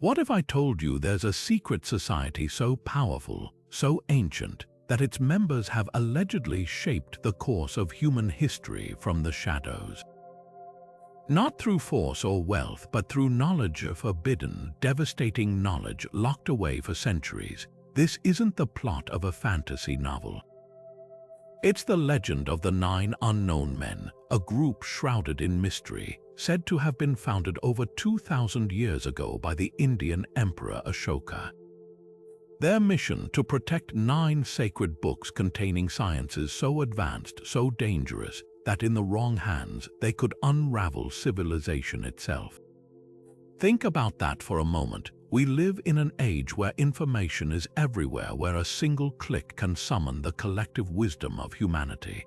What if I told you there's a secret society so powerful, so ancient, that its members have allegedly shaped the course of human history from the shadows? Not through force or wealth, but through knowledge, forbidden, devastating knowledge locked away for centuries. This isn't the plot of a fantasy novel. It's the legend of the 9 unknown men, a group shrouded in mystery, said to have been founded over 2,000 years ago by the Indian Emperor Ashoka. Their mission: to protect 9 sacred books containing sciences so advanced, so dangerous, that in the wrong hands they could unravel civilization itself. Think about that for a moment. We live in an age where information is everywhere, where a single click can summon the collective wisdom of humanity.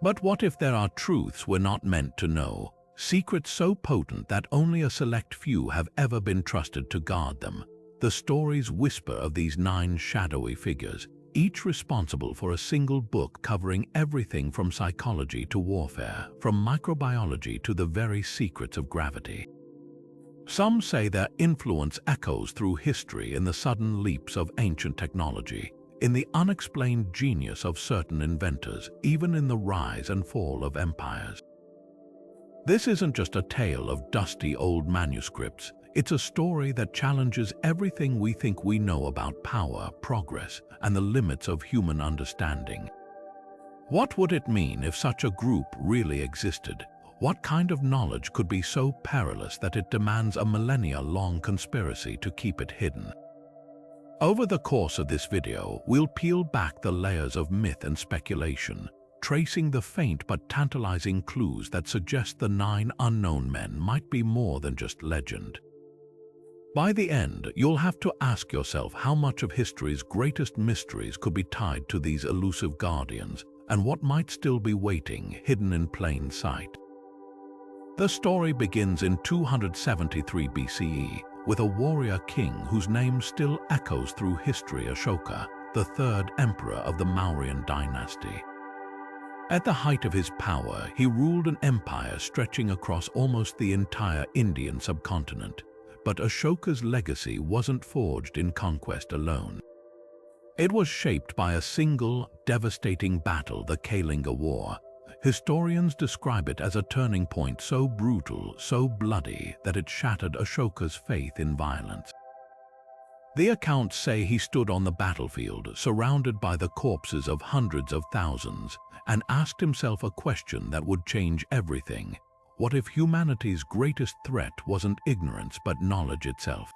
But what if there are truths we're not meant to know, secrets so potent that only a select few have ever been trusted to guard them? The stories whisper of these 9 shadowy figures, each responsible for a single book covering everything from psychology to warfare, from microbiology to the very secrets of gravity. Some say their influence echoes through history in the sudden leaps of ancient technology, in the unexplained genius of certain inventors, even in the rise and fall of empires. This isn't just a tale of dusty old manuscripts. It's a story that challenges everything we think we know about power, progress, and the limits of human understanding. What would it mean if such a group really existed? What kind of knowledge could be so perilous that it demands a millennia-long conspiracy to keep it hidden? Over the course of this video, we'll peel back the layers of myth and speculation, tracing the faint but tantalizing clues that suggest the 9 unknown men might be more than just legend. By the end, you'll have to ask yourself how much of history's greatest mysteries could be tied to these elusive guardians, and what might still be waiting, hidden in plain sight. The story begins in 273 BCE, with a warrior king whose name still echoes through history: Ashoka, the 3rd emperor of the Mauryan dynasty. At the height of his power, he ruled an empire stretching across almost the entire Indian subcontinent. But Ashoka's legacy wasn't forged in conquest alone. It was shaped by a single, devastating battle, the Kalinga War. Historians describe it as a turning point so brutal, so bloody, that it shattered Ashoka's faith in violence. The accounts say he stood on the battlefield, surrounded by the corpses of hundreds of thousands, and asked himself a question that would change everything. What if humanity's greatest threat wasn't ignorance but knowledge itself?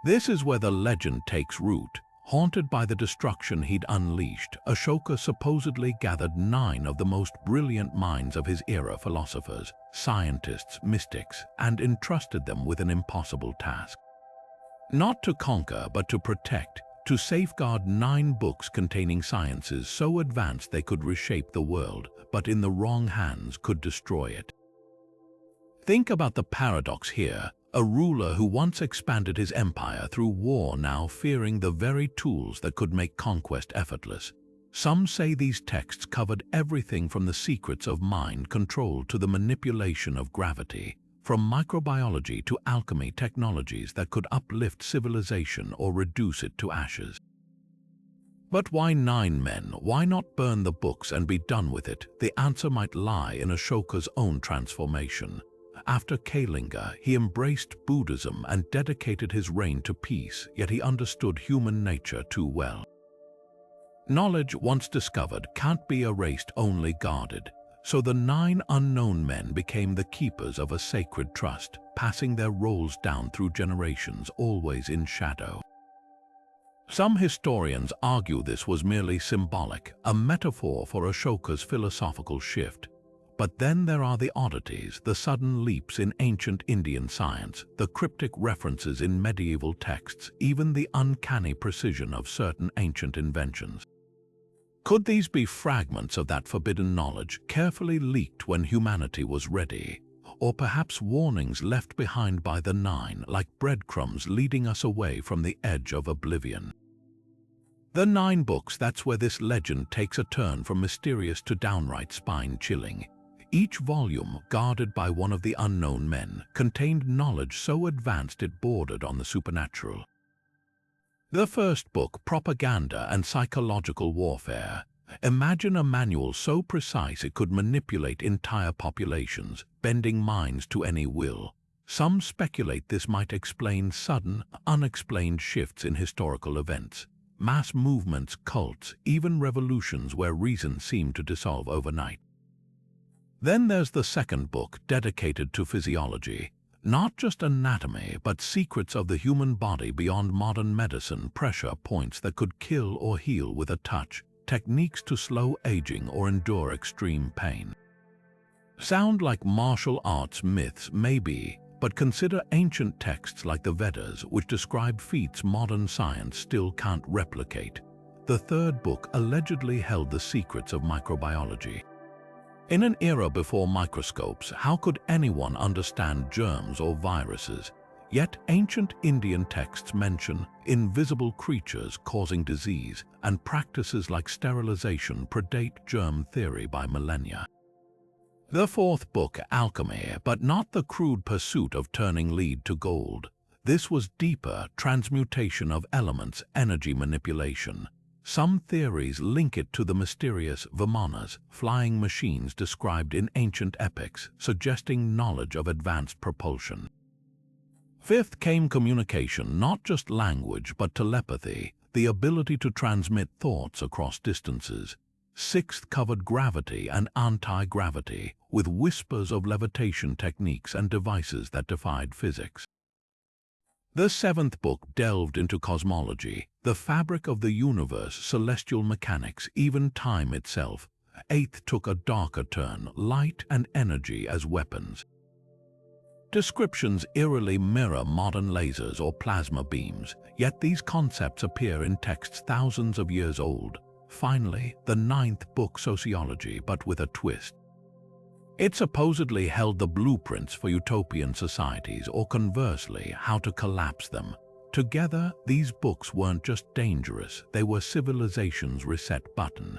This is where the legend takes root. Haunted by the destruction he'd unleashed, Ashoka supposedly gathered 9 of the most brilliant minds of his era, philosophers, scientists, mystics, and entrusted them with an impossible task. Not to conquer, but to protect, to safeguard 9 books containing sciences so advanced they could reshape the world, but in the wrong hands could destroy it. Think about the paradox here. A ruler who once expanded his empire through war, now fearing the very tools that could make conquest effortless. Some say these texts covered everything from the secrets of mind control to the manipulation of gravity, from microbiology to alchemy, technologies that could uplift civilization or reduce it to ashes. But why 9 men? Why not burn the books and be done with it? The answer might lie in Ashoka's own transformation. After Kalinga, he embraced Buddhism and dedicated his reign to peace, yet he understood human nature too well. Knowledge once discovered can't be erased, only guarded. So the 9 unknown men became the keepers of a sacred trust, passing their roles down through generations, always in shadow. Some historians argue this was merely symbolic, a metaphor for Ashoka's philosophical shift. But then there are the oddities, the sudden leaps in ancient Indian science, the cryptic references in medieval texts, even the uncanny precision of certain ancient inventions. Could these be fragments of that forbidden knowledge, carefully leaked when humanity was ready? Or perhaps warnings left behind by the 9, like breadcrumbs leading us away from the edge of oblivion? The 9 books, that's where this legend takes a turn from mysterious to downright spine-chilling. Each volume, guarded by one of the unknown men, contained knowledge so advanced it bordered on the supernatural. The first book, Propaganda and Psychological Warfare. Imagine a manual so precise it could manipulate entire populations, bending minds to any will. Some speculate this might explain sudden, unexplained shifts in historical events, mass movements, cults, even revolutions where reason seemed to dissolve overnight. Then there's the second book, dedicated to physiology. Not just anatomy, but secrets of the human body beyond modern medicine, pressure points that could kill or heal with a touch, techniques to slow aging or endure extreme pain. Sound like martial arts myths, maybe, but consider ancient texts like the Vedas, which describe feats modern science still can't replicate. The third book allegedly held the secrets of microbiology. In an era before microscopes, how could anyone understand germs or viruses? Yet ancient Indian texts mention invisible creatures causing disease, and practices like sterilization predate germ theory by millennia. The fourth book, Alchemy, but not the crude pursuit of turning lead to gold. This was deeper, transmutation of elements, energy manipulation. Some theories link it to the mysterious Vimanas, flying machines described in ancient epics, suggesting knowledge of advanced propulsion. Fifth came communication, not just language but telepathy, the ability to transmit thoughts across distances. Sixth covered gravity and anti-gravity, with whispers of levitation techniques and devices that defied physics. The seventh book delved into cosmology, the fabric of the universe, celestial mechanics, even time itself. Eighth took a darker turn, light and energy as weapons. Descriptions eerily mirror modern lasers or plasma beams, yet these concepts appear in texts thousands of years old. Finally, the ninth book, Sociology, but with a twist. It supposedly held the blueprints for utopian societies, or conversely, how to collapse them. Together, these books weren't just dangerous, they were civilization's reset button.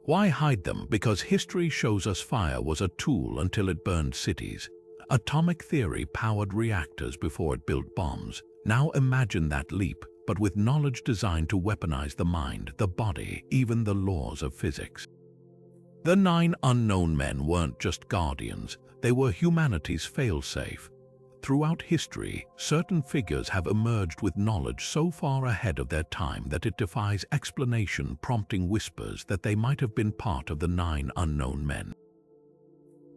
Why hide them? Because history shows us fire was a tool until it burned cities. Atomic theory powered reactors before it built bombs. Now imagine that leap, but with knowledge designed to weaponize the mind, the body, even the laws of physics. The 9 unknown men weren't just guardians, they were humanity's failsafe. Throughout history, certain figures have emerged with knowledge so far ahead of their time that it defies explanation, prompting whispers that they might have been part of the 9 unknown men.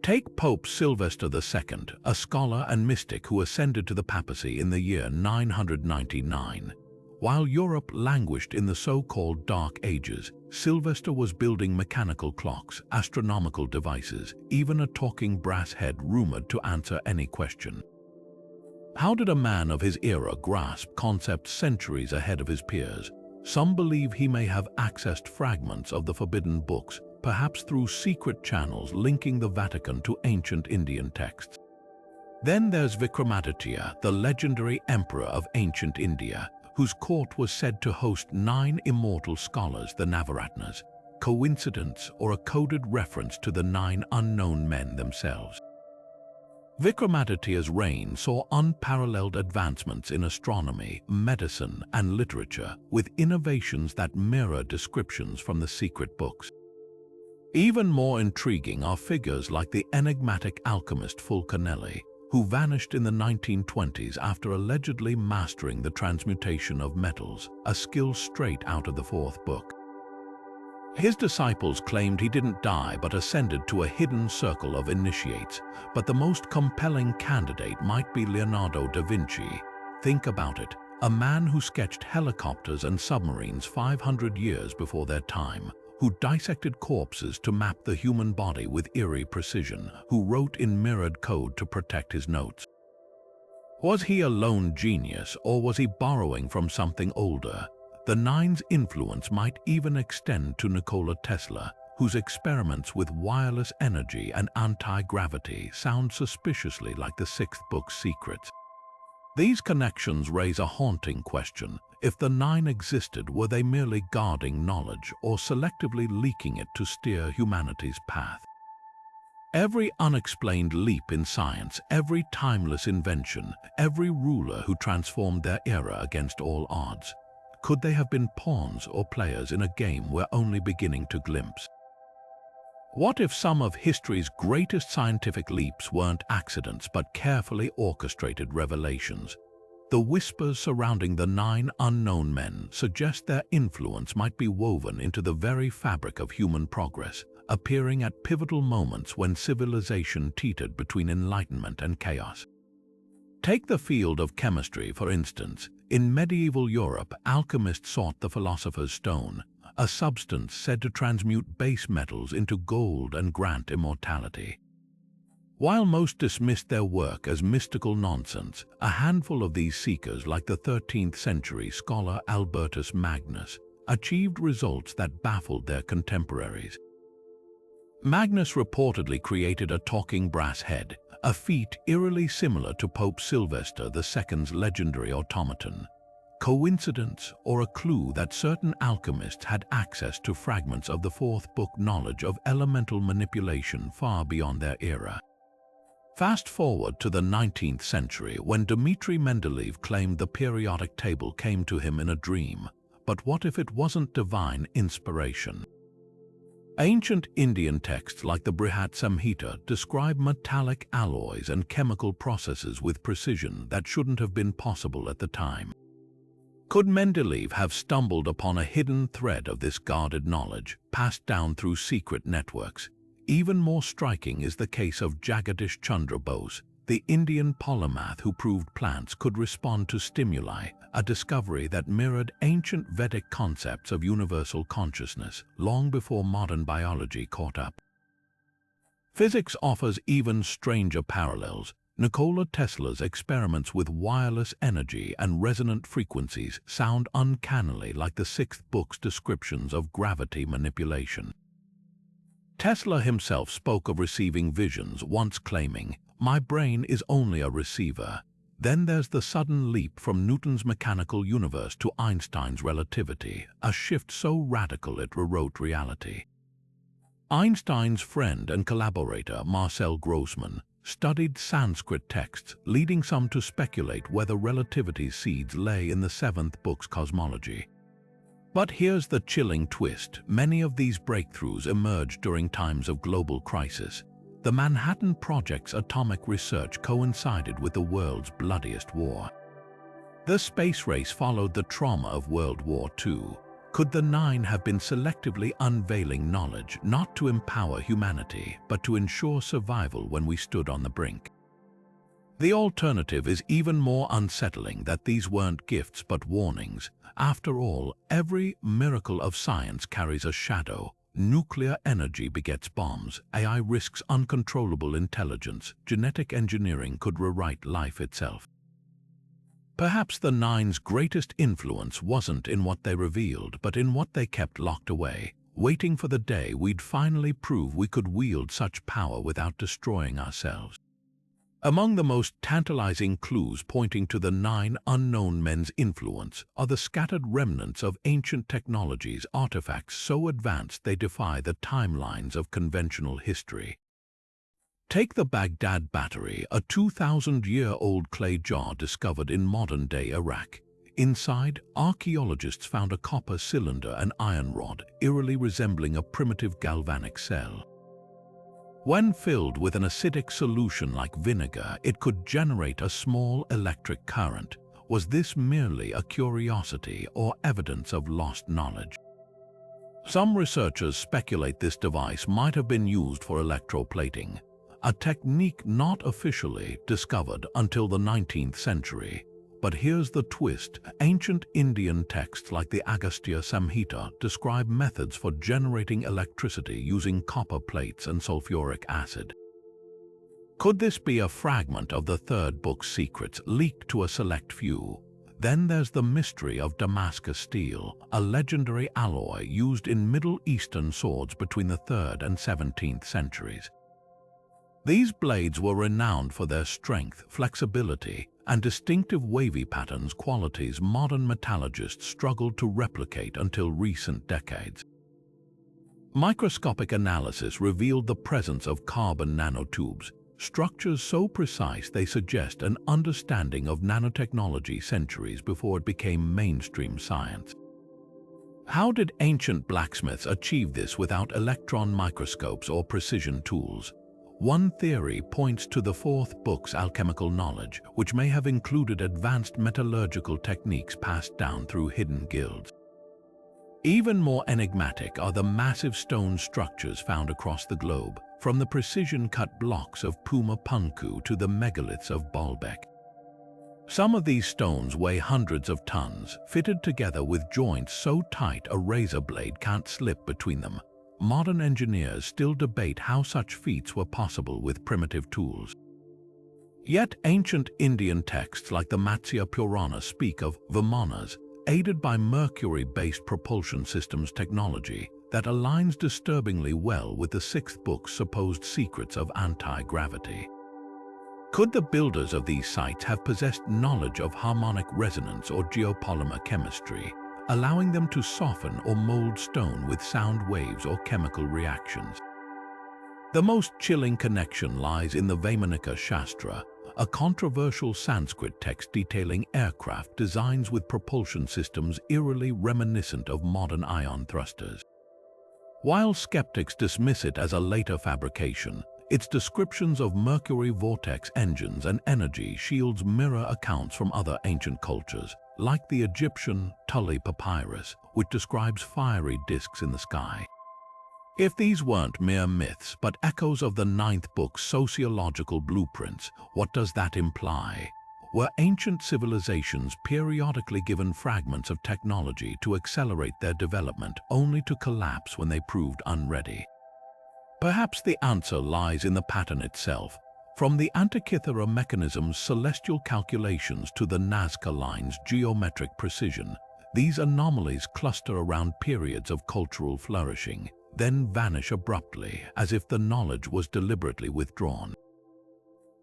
Take Pope Sylvester II, a scholar and mystic who ascended to the papacy in the year 999. While Europe languished in the so-called Dark Ages, Sylvester was building mechanical clocks, astronomical devices, even a talking brass head rumored to answer any question. How did a man of his era grasp concepts centuries ahead of his peers? Some believe he may have accessed fragments of the forbidden books, perhaps through secret channels linking the Vatican to ancient Indian texts. Then there's Vikramaditya, the legendary emperor of ancient India, whose court was said to host 9 immortal scholars, the Navaratnas. Coincidence or a coded reference to the 9 unknown men themselves? Vikramaditya's reign saw unparalleled advancements in astronomy, medicine, and literature, with innovations that mirror descriptions from the secret books. Even more intriguing are figures like the enigmatic alchemist Fulcanelli, who vanished in the 1920s after allegedly mastering the transmutation of metals, a skill straight out of the 4th book. His disciples claimed he didn't die but ascended to a hidden circle of initiates, but the most compelling candidate might be Leonardo da Vinci. Think about it, a man who sketched helicopters and submarines 500 years before their time, who dissected corpses to map the human body with eerie precision, who wrote in mirrored code to protect his notes. Was he a lone genius, or was he borrowing from something older? The 9's influence might even extend to Nikola Tesla, whose experiments with wireless energy and anti-gravity sound suspiciously like the 6th book's secrets. These connections raise a haunting question. If the 9 existed, were they merely guarding knowledge or selectively leaking it to steer humanity's path? Every unexplained leap in science, every timeless invention, every ruler who transformed their era against all odds, could they have been pawns or players in a game we're only beginning to glimpse? What if some of history's greatest scientific leaps weren't accidents but carefully orchestrated revelations? The whispers surrounding the 9 unknown men suggest their influence might be woven into the very fabric of human progress, appearing at pivotal moments when civilization teetered between enlightenment and chaos. Take the field of chemistry, for instance. In medieval Europe, alchemists sought the philosopher's stone, a substance said to transmute base metals into gold and grant immortality. While most dismissed their work as mystical nonsense, a handful of these seekers, like the 13th century scholar Albertus Magnus, achieved results that baffled their contemporaries. Magnus reportedly created a talking brass head, a feat eerily similar to Pope Sylvester II's legendary automaton. Coincidence, or a clue that certain alchemists had access to fragments of the fourth book knowledge of elemental manipulation far beyond their era? Fast forward to the 19th century, when Dmitri Mendeleev claimed the periodic table came to him in a dream. But what if it wasn't divine inspiration? Ancient Indian texts like the Brihat Samhita describe metallic alloys and chemical processes with precision that shouldn't have been possible at the time. Could Mendeleev have stumbled upon a hidden thread of this guarded knowledge, passed down through secret networks? Even more striking is the case of Jagadish Chandra Bose, the Indian polymath who proved plants could respond to stimuli, a discovery that mirrored ancient Vedic concepts of universal consciousness long before modern biology caught up. Physics offers even stranger parallels. Nikola Tesla's experiments with wireless energy and resonant frequencies sound uncannily like the sixth book's descriptions of gravity manipulation. Tesla himself spoke of receiving visions, once claiming, "My brain is only a receiver." Then there's the sudden leap from Newton's mechanical universe to Einstein's relativity, a shift so radical it rewrote reality. Einstein's friend and collaborator, Marcel Grossman, studied Sanskrit texts, leading some to speculate whether relativity's seeds lay in the seventh book's cosmology. But here's the chilling twist. Many of these breakthroughs emerged during times of global crisis. The Manhattan Project's atomic research coincided with the world's bloodiest war. The space race followed the trauma of World War II. Could the 9 have been selectively unveiling knowledge, not to empower humanity, but to ensure survival when we stood on the brink? The alternative is even more unsettling, that these weren't gifts but warnings. After all, every miracle of science carries a shadow. Nuclear energy begets bombs, AI risks uncontrollable intelligence, genetic engineering could rewrite life itself. Perhaps the 9's greatest influence wasn't in what they revealed, but in what they kept locked away, waiting for the day we'd finally prove we could wield such power without destroying ourselves. Among the most tantalizing clues pointing to the 9 unknown men's influence are the scattered remnants of ancient technologies, artifacts so advanced they defy the timelines of conventional history. Take the Baghdad Battery, a 2,000-year-old clay jar discovered in modern-day Iraq. Inside, archaeologists found a copper cylinder and iron rod, eerily resembling a primitive galvanic cell. When filled with an acidic solution like vinegar, it could generate a small electric current. Was this merely a curiosity or evidence of lost knowledge? Some researchers speculate this device might have been used for electroplating, a technique not officially discovered until the 19th century. But here's the twist. Ancient Indian texts like the Agastya Samhita describe methods for generating electricity using copper plates and sulfuric acid. Could this be a fragment of the third book's secrets leaked to a select few? Then there's the mystery of Damascus steel, a legendary alloy used in Middle Eastern swords between the 3rd and 17th centuries. These blades were renowned for their strength, flexibility, and distinctive wavy patterns, qualities modern metallurgists struggled to replicate until recent decades. Microscopic analysis revealed the presence of carbon nanotubes, structures so precise they suggest an understanding of nanotechnology centuries before it became mainstream science. How did ancient blacksmiths achieve this without electron microscopes or precision tools? One theory points to the fourth book's alchemical knowledge, which may have included advanced metallurgical techniques passed down through hidden guilds. Even more enigmatic are the massive stone structures found across the globe, from the precision-cut blocks of Puma Punku to the megaliths of Baalbek. Some of these stones weigh hundreds of tons, fitted together with joints so tight a razor blade can't slip between them. Modern engineers still debate how such feats were possible with primitive tools. Yet ancient Indian texts like the Matsya Purana speak of Vimanas, aided by mercury-based propulsion systems technology that aligns disturbingly well with the sixth book's supposed secrets of anti-gravity. Could the builders of these sites have possessed knowledge of harmonic resonance or geopolymer chemistry, allowing them to soften or mold stone with sound waves or chemical reactions? The most chilling connection lies in the Vaimanika Shastra, a controversial Sanskrit text detailing aircraft designs with propulsion systems eerily reminiscent of modern ion thrusters. While skeptics dismiss it as a later fabrication, its descriptions of mercury vortex engines and energy shields mirror accounts from other ancient cultures, like the Egyptian Tully papyrus, which describes fiery disks in the sky. If these weren't mere myths but echoes of the ninth book's sociological blueprints, what does that imply? Were ancient civilizations periodically given fragments of technology to accelerate their development only to collapse when they proved unready? Perhaps the answer lies in the pattern itself. From the Antikythera mechanism's celestial calculations to the Nazca line's geometric precision, these anomalies cluster around periods of cultural flourishing, then vanish abruptly as if the knowledge was deliberately withdrawn.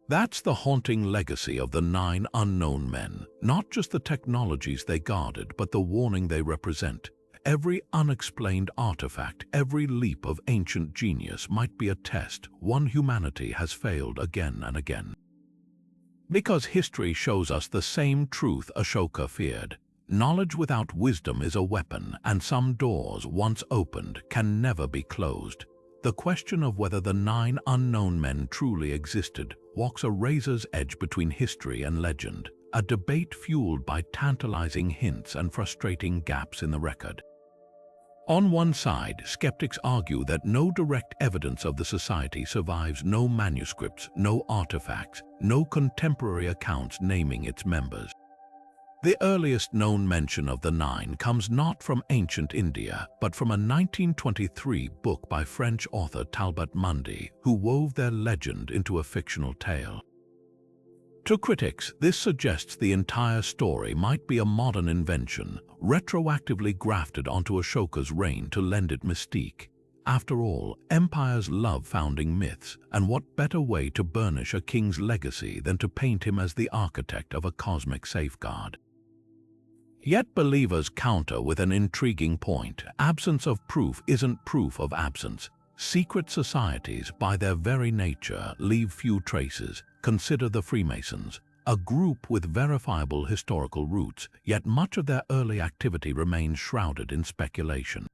That's the haunting legacy of the 9 unknown men, not just the technologies they guarded, but the warning they represent. Every unexplained artifact, every leap of ancient genius might be a test one humanity has failed again and again. Because history shows us the same truth Ashoka feared. Knowledge without wisdom is a weapon, and some doors, once opened, can never be closed. The question of whether the 9 unknown men truly existed walks a razor's edge between history and legend, a debate fueled by tantalizing hints and frustrating gaps in the record. On one side, skeptics argue that no direct evidence of the society survives, no manuscripts, no artifacts, no contemporary accounts naming its members. The earliest known mention of the 9 comes not from ancient India, but from a 1923 book by French author Talbot Mundy, who wove their legend into a fictional tale. To critics, this suggests the entire story might be a modern invention, retroactively grafted onto Ashoka's reign to lend it mystique. After all, empires love founding myths, and what better way to burnish a king's legacy than to paint him as the architect of a cosmic safeguard? Yet believers counter with an intriguing point. Absence of proof isn't proof of absence. Secret societies, by their very nature, leave few traces. Consider the Freemasons, a group with verifiable historical roots, yet much of their early activity remains shrouded in speculation.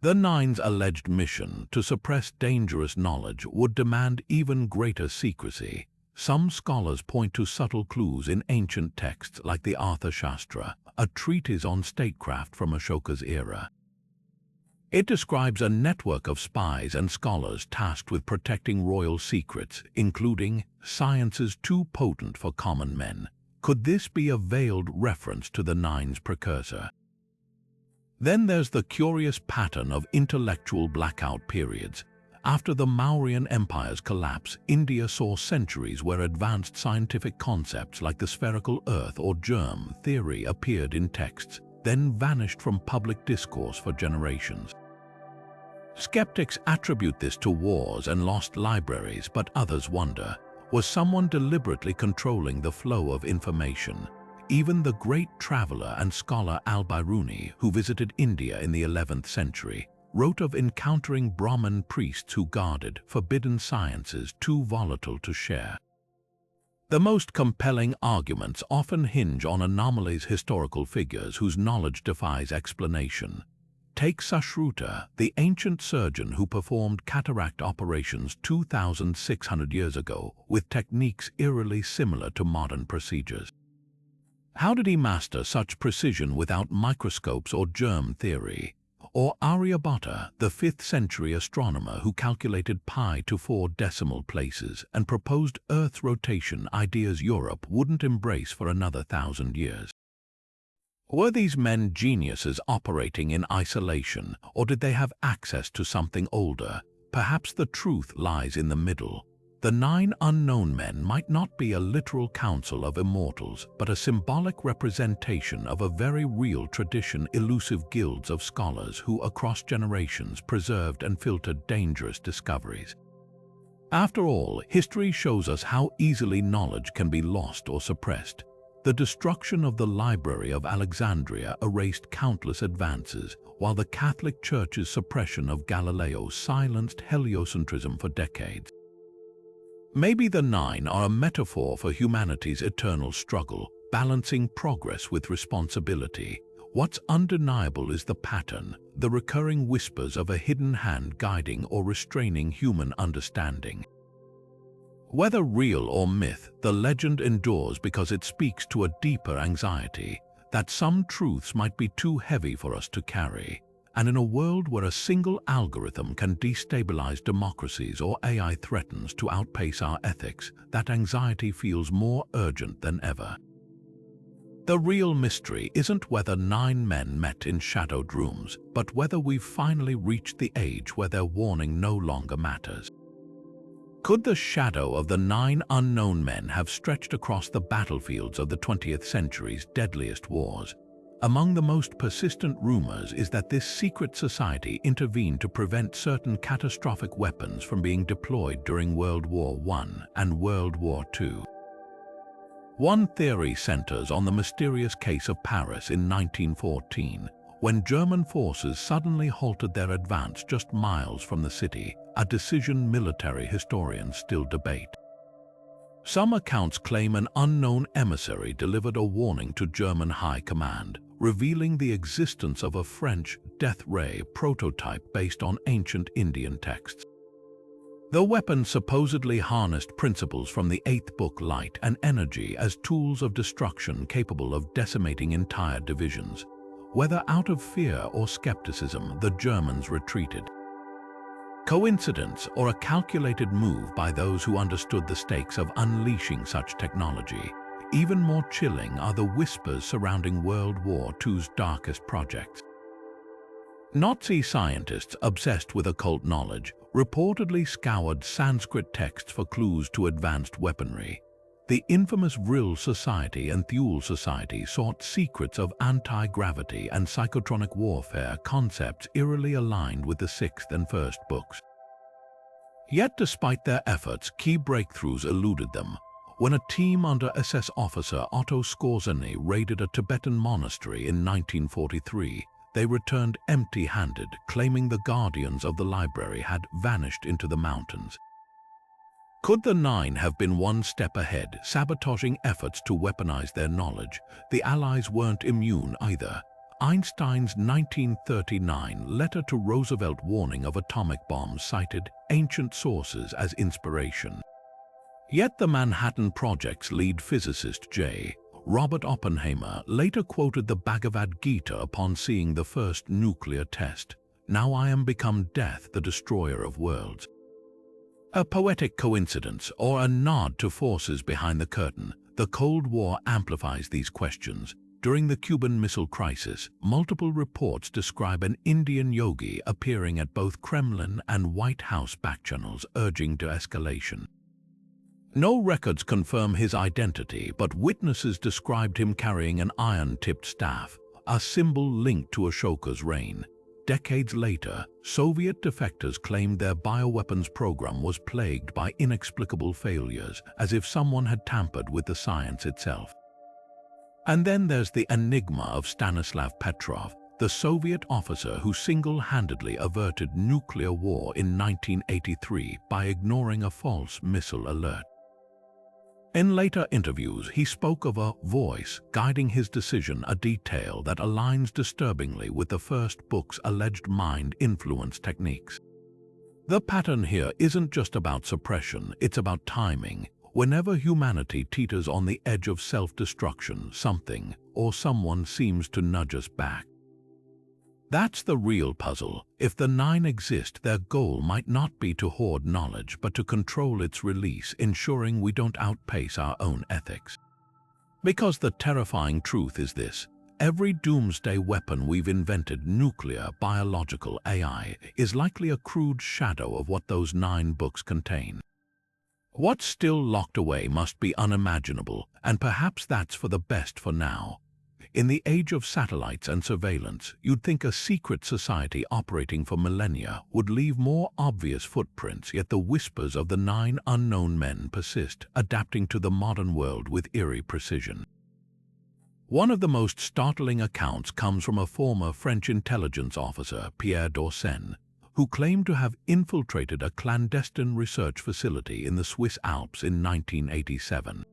The 9's alleged mission to suppress dangerous knowledge would demand even greater secrecy. Some scholars point to subtle clues in ancient texts like the Artha Shastra, a treatise on statecraft from Ashoka's era. It describes a network of spies and scholars tasked with protecting royal secrets, including sciences too potent for common men. Could this be a veiled reference to the 9's precursor? Then there's the curious pattern of intellectual blackout periods. After the Mauryan Empire's collapse, India saw centuries where advanced scientific concepts like the spherical Earth or germ theory appeared in texts, then vanished from public discourse for generations. Skeptics attribute this to wars and lost libraries, but others wonder, was someone deliberately controlling the flow of information? Even the great traveler and scholar al-Biruni, who visited India in the 11th century, wrote of encountering Brahmin priests who guarded forbidden sciences too volatile to share. The most compelling arguments often hinge on anomalies, historical figures whose knowledge defies explanation. Take Sushruta, the ancient surgeon who performed cataract operations 2,600 years ago with techniques eerily similar to modern procedures. How did he master such precision without microscopes or germ theory? Or Aryabhatta, the 5th century astronomer who calculated pi to 4 decimal places and proposed Earth's rotation, ideas Europe wouldn't embrace for another 1,000 years. Were these men geniuses operating in isolation, or did they have access to something older? Perhaps the truth lies in the middle. The 9 unknown men might not be a literal council of immortals, but a symbolic representation of a very real tradition, elusive guilds of scholars who across generations preserved and filtered dangerous discoveries. After all, history shows us how easily knowledge can be lost or suppressed. The destruction of the Library of Alexandria erased countless advances, while the Catholic Church's suppression of Galileo silenced heliocentrism for decades. Maybe the 9 are a metaphor for humanity's eternal struggle, balancing progress with responsibility. What's undeniable is the pattern, the recurring whispers of a hidden hand guiding or restraining human understanding. Whether real or myth, the legend endures because it speaks to a deeper anxiety, that some truths might be too heavy for us to carry. And in a world where a single algorithm can destabilize democracies or AI threatens to outpace our ethics, that anxiety feels more urgent than ever. The real mystery isn't whether 9 men met in shadowed rooms, but whether we've finally reached the age where their warning no longer matters. Could the shadow of the 9 unknown men have stretched across the battlefields of the 20th century's deadliest wars? Among the most persistent rumors is that this secret society intervened to prevent certain catastrophic weapons from being deployed during World War I and World War II. One theory centers on the mysterious case of Paris in 1914, when German forces suddenly halted their advance just miles from the city, a decision military historians still debate. Some accounts claim an unknown emissary delivered a warning to German high command, revealing the existence of a French death ray prototype based on ancient Indian texts. The weapon supposedly harnessed principles from the 8th book, light and energy, as tools of destruction capable of decimating entire divisions. Whether out of fear or skepticism, the Germans retreated. Coincidence or a calculated move by those who understood the stakes of unleashing such technology? Even more chilling are the whispers surrounding World War II's darkest projects. Nazi scientists obsessed with occult knowledge reportedly scoured Sanskrit texts for clues to advanced weaponry. The infamous Vril Society and Thule Society sought secrets of anti-gravity and psychotronic warfare, concepts eerily aligned with the 6th and 1st books. Yet despite their efforts, key breakthroughs eluded them. When a team under SS officer Otto Skorzeny raided a Tibetan monastery in 1943, they returned empty-handed, claiming the guardians of the library had vanished into the mountains. Could the 9 have been one step ahead, sabotaging efforts to weaponize their knowledge? The Allies weren't immune either. Einstein's 1939 letter to Roosevelt warning of atomic bombs cited ancient sources as inspiration. Yet the Manhattan Project's lead physicist J. Robert Oppenheimer later quoted the Bhagavad Gita upon seeing the first nuclear test. "Now I am become death, the destroyer of worlds." A poetic coincidence or a nod to forces behind the curtain? The Cold War amplifies these questions. During the Cuban Missile Crisis, multiple reports describe an Indian yogi appearing at both Kremlin and White House backchannels, urging de-escalation. No records confirm his identity, but witnesses described him carrying an iron-tipped staff, a symbol linked to Ashoka's reign. Decades later, Soviet defectors claimed their bioweapons program was plagued by inexplicable failures, as if someone had tampered with the science itself. And then there's the enigma of Stanislav Petrov, the Soviet officer who single-handedly averted nuclear war in 1983 by ignoring a false missile alert. In later interviews, he spoke of a voice guiding his decision, a detail that aligns disturbingly with the first book's alleged mind influence techniques. The pattern here isn't just about suppression, it's about timing. Whenever humanity teeters on the edge of self-destruction, something or someone seems to nudge us back. That's the real puzzle. If the Nine exist, their goal might not be to hoard knowledge, but to control its release, ensuring we don't outpace our own ethics. Because the terrifying truth is this: every doomsday weapon we've invented, nuclear, biological, AI, is likely a crude shadow of what those 9 books contain. What's still locked away must be unimaginable, and perhaps that's for the best for now. In the age of satellites and surveillance, you'd think a secret society operating for millennia would leave more obvious footprints, yet the whispers of the 9 unknown men persist, adapting to the modern world with eerie precision. One of the most startling accounts comes from a former French intelligence officer, Pierre Dorsen, who claimed to have infiltrated a clandestine research facility in the Swiss Alps in 1987.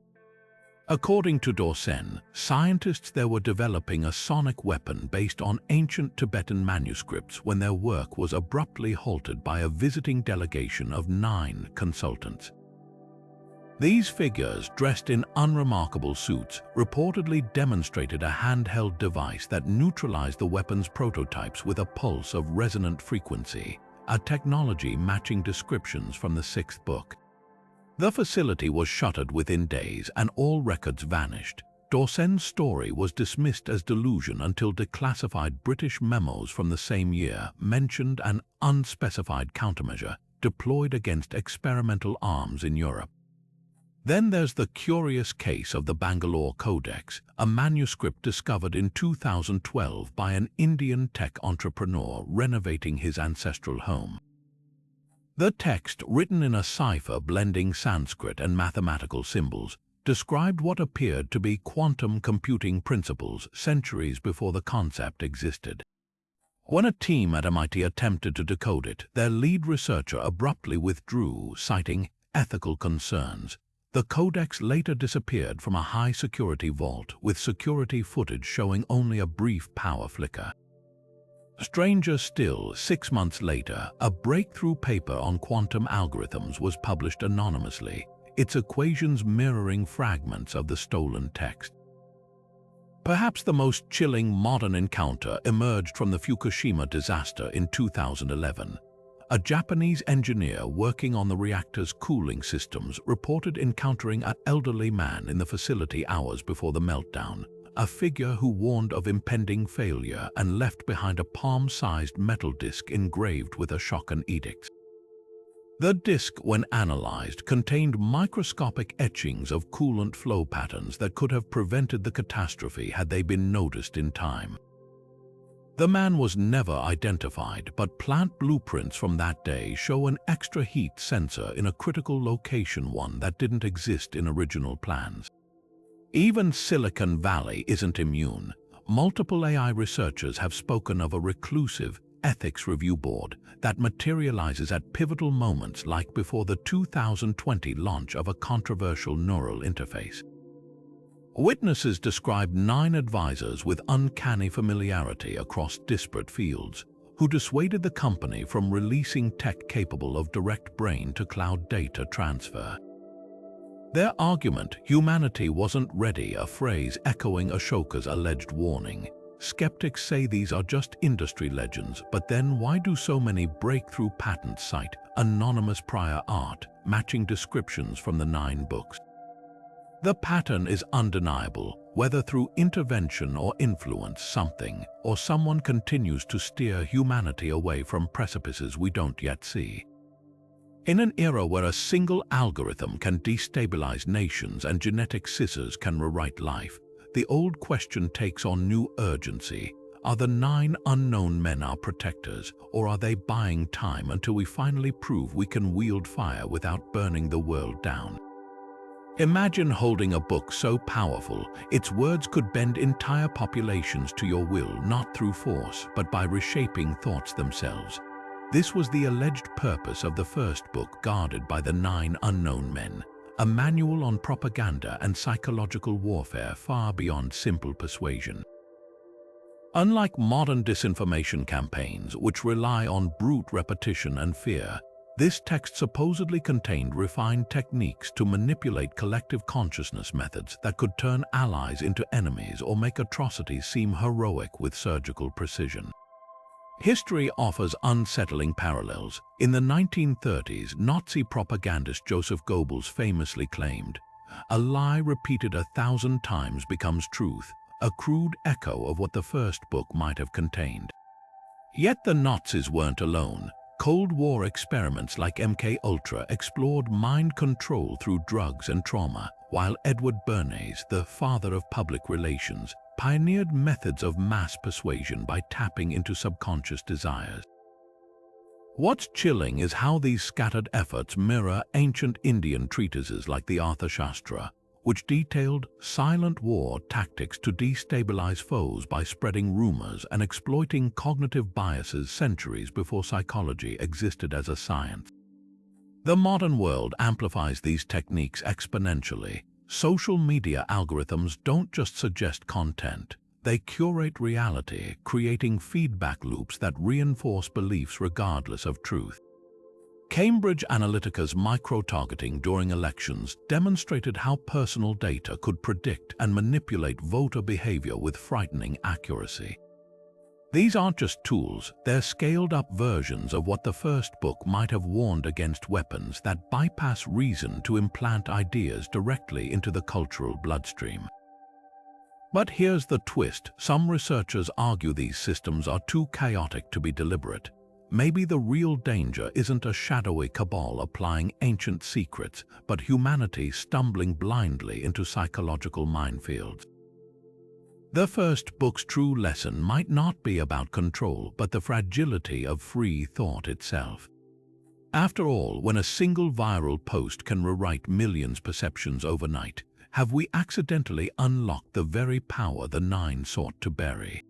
According to Dorsen, scientists there were developing a sonic weapon based on ancient Tibetan manuscripts when their work was abruptly halted by a visiting delegation of 9 consultants. These figures, dressed in unremarkable suits, reportedly demonstrated a handheld device that neutralized the weapon's prototypes with a pulse of resonant frequency, a technology matching descriptions from the 6th book. The facility was shuttered within days and all records vanished. Dorsen's story was dismissed as delusion until declassified British memos from the same year mentioned an unspecified countermeasure deployed against experimental arms in Europe. Then there's the curious case of the Bangalore Codex, a manuscript discovered in 2012 by an Indian tech entrepreneur renovating his ancestral home. The text, written in a cipher blending Sanskrit and mathematical symbols, described what appeared to be quantum computing principles centuries before the concept existed. When a team at MIT attempted to decode it, their lead researcher abruptly withdrew, citing ethical concerns. The codex later disappeared from a high-security vault, with security footage showing only a brief power flicker. Stranger still, 6 months later, a breakthrough paper on quantum algorithms was published anonymously, its equations mirroring fragments of the stolen text. Perhaps the most chilling modern encounter emerged from the Fukushima disaster in 2011. A Japanese engineer working on the reactor's cooling systems reported encountering an elderly man in the facility hours before the meltdown, a figure who warned of impending failure and left behind a palm-sized metal disc engraved with Ashokan edicts. The disc, when analyzed, contained microscopic etchings of coolant flow patterns that could have prevented the catastrophe had they been noticed in time. The man was never identified, but plant blueprints from that day show an extra heat sensor in a critical location, one that didn't exist in original plans. Even Silicon Valley isn't immune. Multiple AI researchers have spoken of a reclusive ethics review board that materializes at pivotal moments like before the 2020 launch of a controversial neural interface. Witnesses described 9 advisors with uncanny familiarity across disparate fields, who dissuaded the company from releasing tech capable of direct brain-to-cloud data transfer. Their argument, humanity wasn't ready, a phrase echoing Ashoka's alleged warning. Skeptics say these are just industry legends, but then why do so many breakthrough patents cite anonymous prior art, matching descriptions from the 9 books? The pattern is undeniable. Whether through intervention or influence, something or someone continues to steer humanity away from precipices we don't yet see. In an era where a single algorithm can destabilize nations and genetic scissors can rewrite life, the old question takes on new urgency. Are the 9 unknown men our protectors, or are they buying time until we finally prove we can wield fire without burning the world down? Imagine holding a book so powerful, its words could bend entire populations to your will, not through force, but by reshaping thoughts themselves. This was the alleged purpose of the first book, guarded by the 9 unknown men, a manual on propaganda and psychological warfare far beyond simple persuasion. Unlike modern disinformation campaigns, which rely on brute repetition and fear, this text supposedly contained refined techniques to manipulate collective consciousness, methods that could turn allies into enemies or make atrocities seem heroic with surgical precision. History offers unsettling parallels. In the 1930s, Nazi propagandist Joseph Goebbels famously claimed, "A lie repeated 1,000 times becomes truth," a crude echo of what the first book might have contained. Yet the Nazis weren't alone. Cold War experiments like MK Ultra explored mind control through drugs and trauma, while Edward Bernays, the father of public relations, pioneered methods of mass persuasion by tapping into subconscious desires. What's chilling is how these scattered efforts mirror ancient Indian treatises like the Arthashastra, which detailed silent war tactics to destabilize foes by spreading rumors and exploiting cognitive biases centuries before psychology existed as a science. The modern world amplifies these techniques exponentially. Social media algorithms don't just suggest content, they curate reality, creating feedback loops that reinforce beliefs regardless of truth. Cambridge Analytica's micro-targeting during elections demonstrated how personal data could predict and manipulate voter behavior with frightening accuracy. These aren't just tools, they're scaled-up versions of what the first book might have warned against: weapons that bypass reason to implant ideas directly into the cultural bloodstream. But here's the twist: some researchers argue these systems are too chaotic to be deliberate. Maybe the real danger isn't a shadowy cabal applying ancient secrets, but humanity stumbling blindly into psychological minefields. The first book's true lesson might not be about control, but the fragility of free thought itself. After all, when a single viral post can rewrite millions' perceptions overnight, have we accidentally unlocked the very power the 9 sought to bury?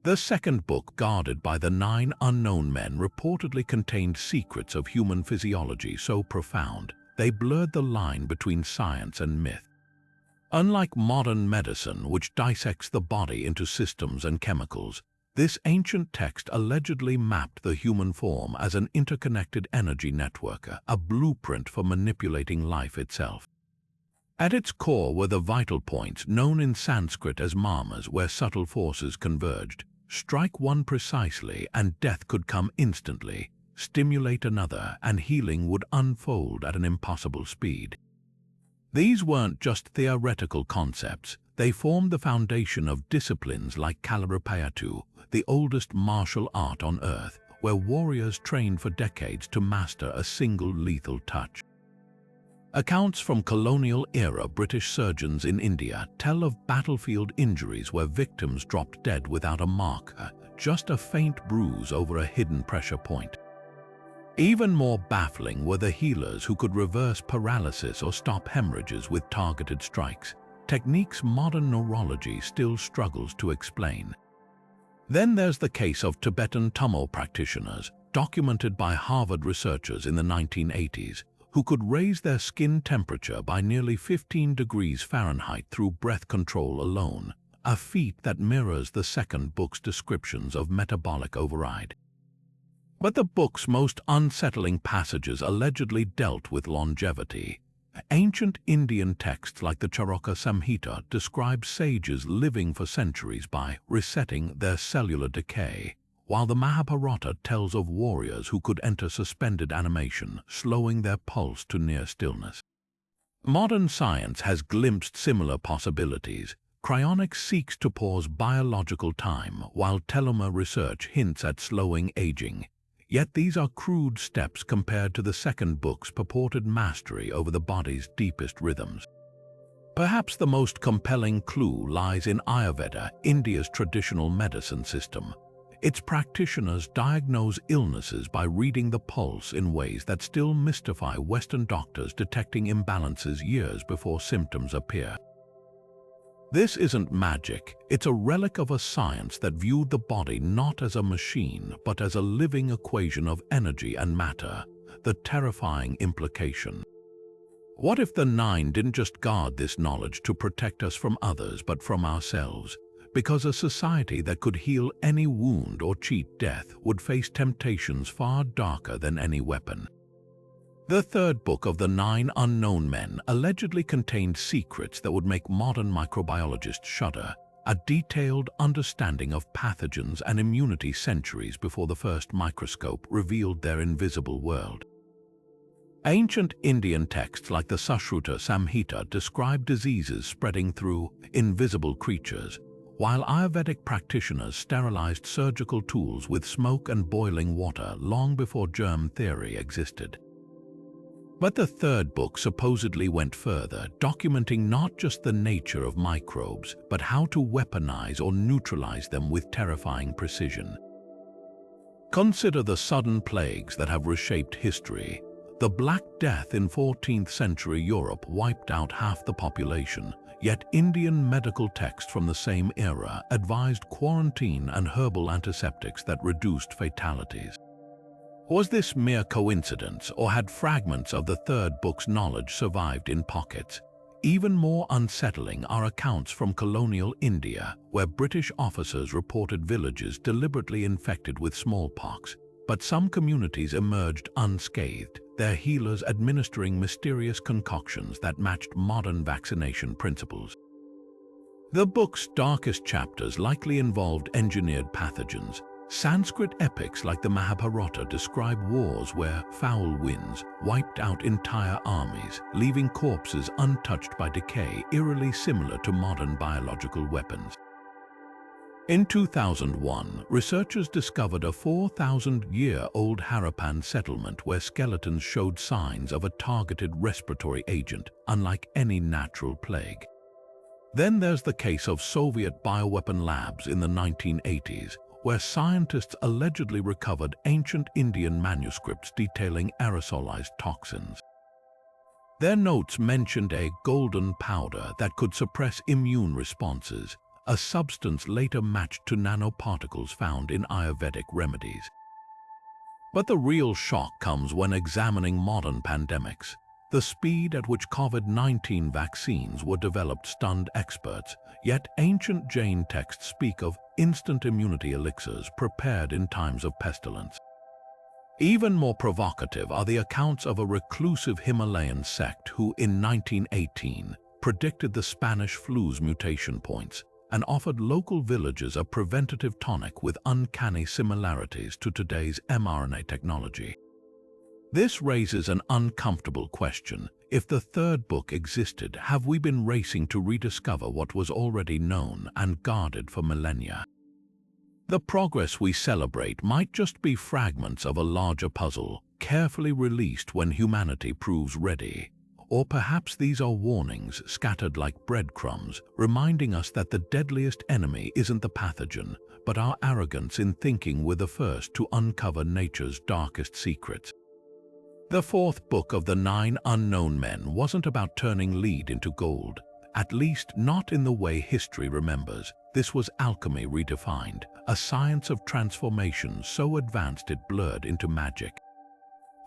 The second book, guarded by the 9 unknown men, reportedly contained secrets of human physiology so profound they blurred the line between science and myth. Unlike modern medicine, which dissects the body into systems and chemicals, this ancient text allegedly mapped the human form as an interconnected energy network, a blueprint for manipulating life itself. At its core were the vital points, known in Sanskrit as marmas, where subtle forces converged. Strike one precisely and death could come instantly, stimulate another and healing would unfold at an impossible speed. These weren't just theoretical concepts, they formed the foundation of disciplines like Kalaripayattu, the oldest martial art on earth, where warriors trained for decades to master a single lethal touch. Accounts from colonial-era British surgeons in India tell of battlefield injuries where victims dropped dead without a mark, just a faint bruise over a hidden pressure point. Even more baffling were the healers who could reverse paralysis or stop hemorrhages with targeted strikes, techniques modern neurology still struggles to explain. Then there's the case of Tibetan Tamil practitioners, documented by Harvard researchers in the 1980s, who could raise their skin temperature by nearly 15 degrees Fahrenheit through breath control alone, a feat that mirrors the second book's descriptions of metabolic override. But the book's most unsettling passages allegedly dealt with longevity. Ancient Indian texts like the Charaka Samhita describe sages living for centuries by resetting their cellular decay, while the Mahabharata tells of warriors who could enter suspended animation, slowing their pulse to near stillness. Modern science has glimpsed similar possibilities. Cryonics seeks to pause biological time, while telomere research hints at slowing aging. Yet these are crude steps compared to the second book's purported mastery over the body's deepest rhythms. Perhaps the most compelling clue lies in Ayurveda, India's traditional medicine system. Its practitioners diagnose illnesses by reading the pulse in ways that still mystify Western doctors, detecting imbalances years before symptoms appear. This isn't magic, it's a relic of a science that viewed the body not as a machine, but as a living equation of energy and matter, the terrifying implication. What if the Nine didn't just guard this knowledge to protect us from others, but from ourselves? Because a society that could heal any wound or cheat death would face temptations far darker than any weapon. The third book of the Nine Unknown Men allegedly contained secrets that would make modern microbiologists shudder, a detailed understanding of pathogens and immunity centuries before the first microscope revealed their invisible world. Ancient Indian texts like the Sushruta Samhita describe diseases spreading through invisible creatures, while Ayurvedic practitioners sterilized surgical tools with smoke and boiling water long before germ theory existed. But the third book supposedly went further, documenting not just the nature of microbes, but how to weaponize or neutralize them with terrifying precision. Consider the sudden plagues that have reshaped history. The Black Death in 14th century Europe wiped out half the population, yet Indian medical texts from the same era advised quarantine and herbal antiseptics that reduced fatalities. Was this mere coincidence, or had fragments of the third book's knowledge survived in pockets? Even more unsettling are accounts from colonial India, where British officers reported villages deliberately infected with smallpox, but some communities emerged unscathed, their healers administering mysterious concoctions that matched modern vaccination principles. The book's darkest chapters likely involved engineered pathogens. Sanskrit epics like the Mahabharata describe wars where foul winds wiped out entire armies, leaving corpses untouched by decay, eerily similar to modern biological weapons. In 2001, researchers discovered a 4,000-year-old Harappan settlement where skeletons showed signs of a targeted respiratory agent, unlike any natural plague. Then there's the case of Soviet bioweapon labs in the 1980s, where scientists allegedly recovered ancient Indian manuscripts detailing aerosolized toxins. Their notes mentioned a golden powder that could suppress immune responses, a substance later matched to nanoparticles found in Ayurvedic remedies. But the real shock comes when examining modern pandemics. The speed at which COVID-19 vaccines were developed stunned experts, yet ancient Jain texts speak of instant immunity elixirs prepared in times of pestilence. Even more provocative are the accounts of a reclusive Himalayan sect who, in 1918, predicted the Spanish flu's mutation points and offered local villagers a preventative tonic with uncanny similarities to today's mRNA technology. This raises an uncomfortable question. If the third book existed, have we been racing to rediscover what was already known and guarded for millennia? The progress we celebrate might just be fragments of a larger puzzle, carefully released when humanity proves ready. Or perhaps these are warnings scattered like breadcrumbs, reminding us that the deadliest enemy isn't the pathogen, but our arrogance in thinking we're the first to uncover nature's darkest secrets. The fourth book of the Nine Unknown Men wasn't about turning lead into gold, at least not in the way history remembers. This was alchemy redefined, a science of transformation so advanced it blurred into magic.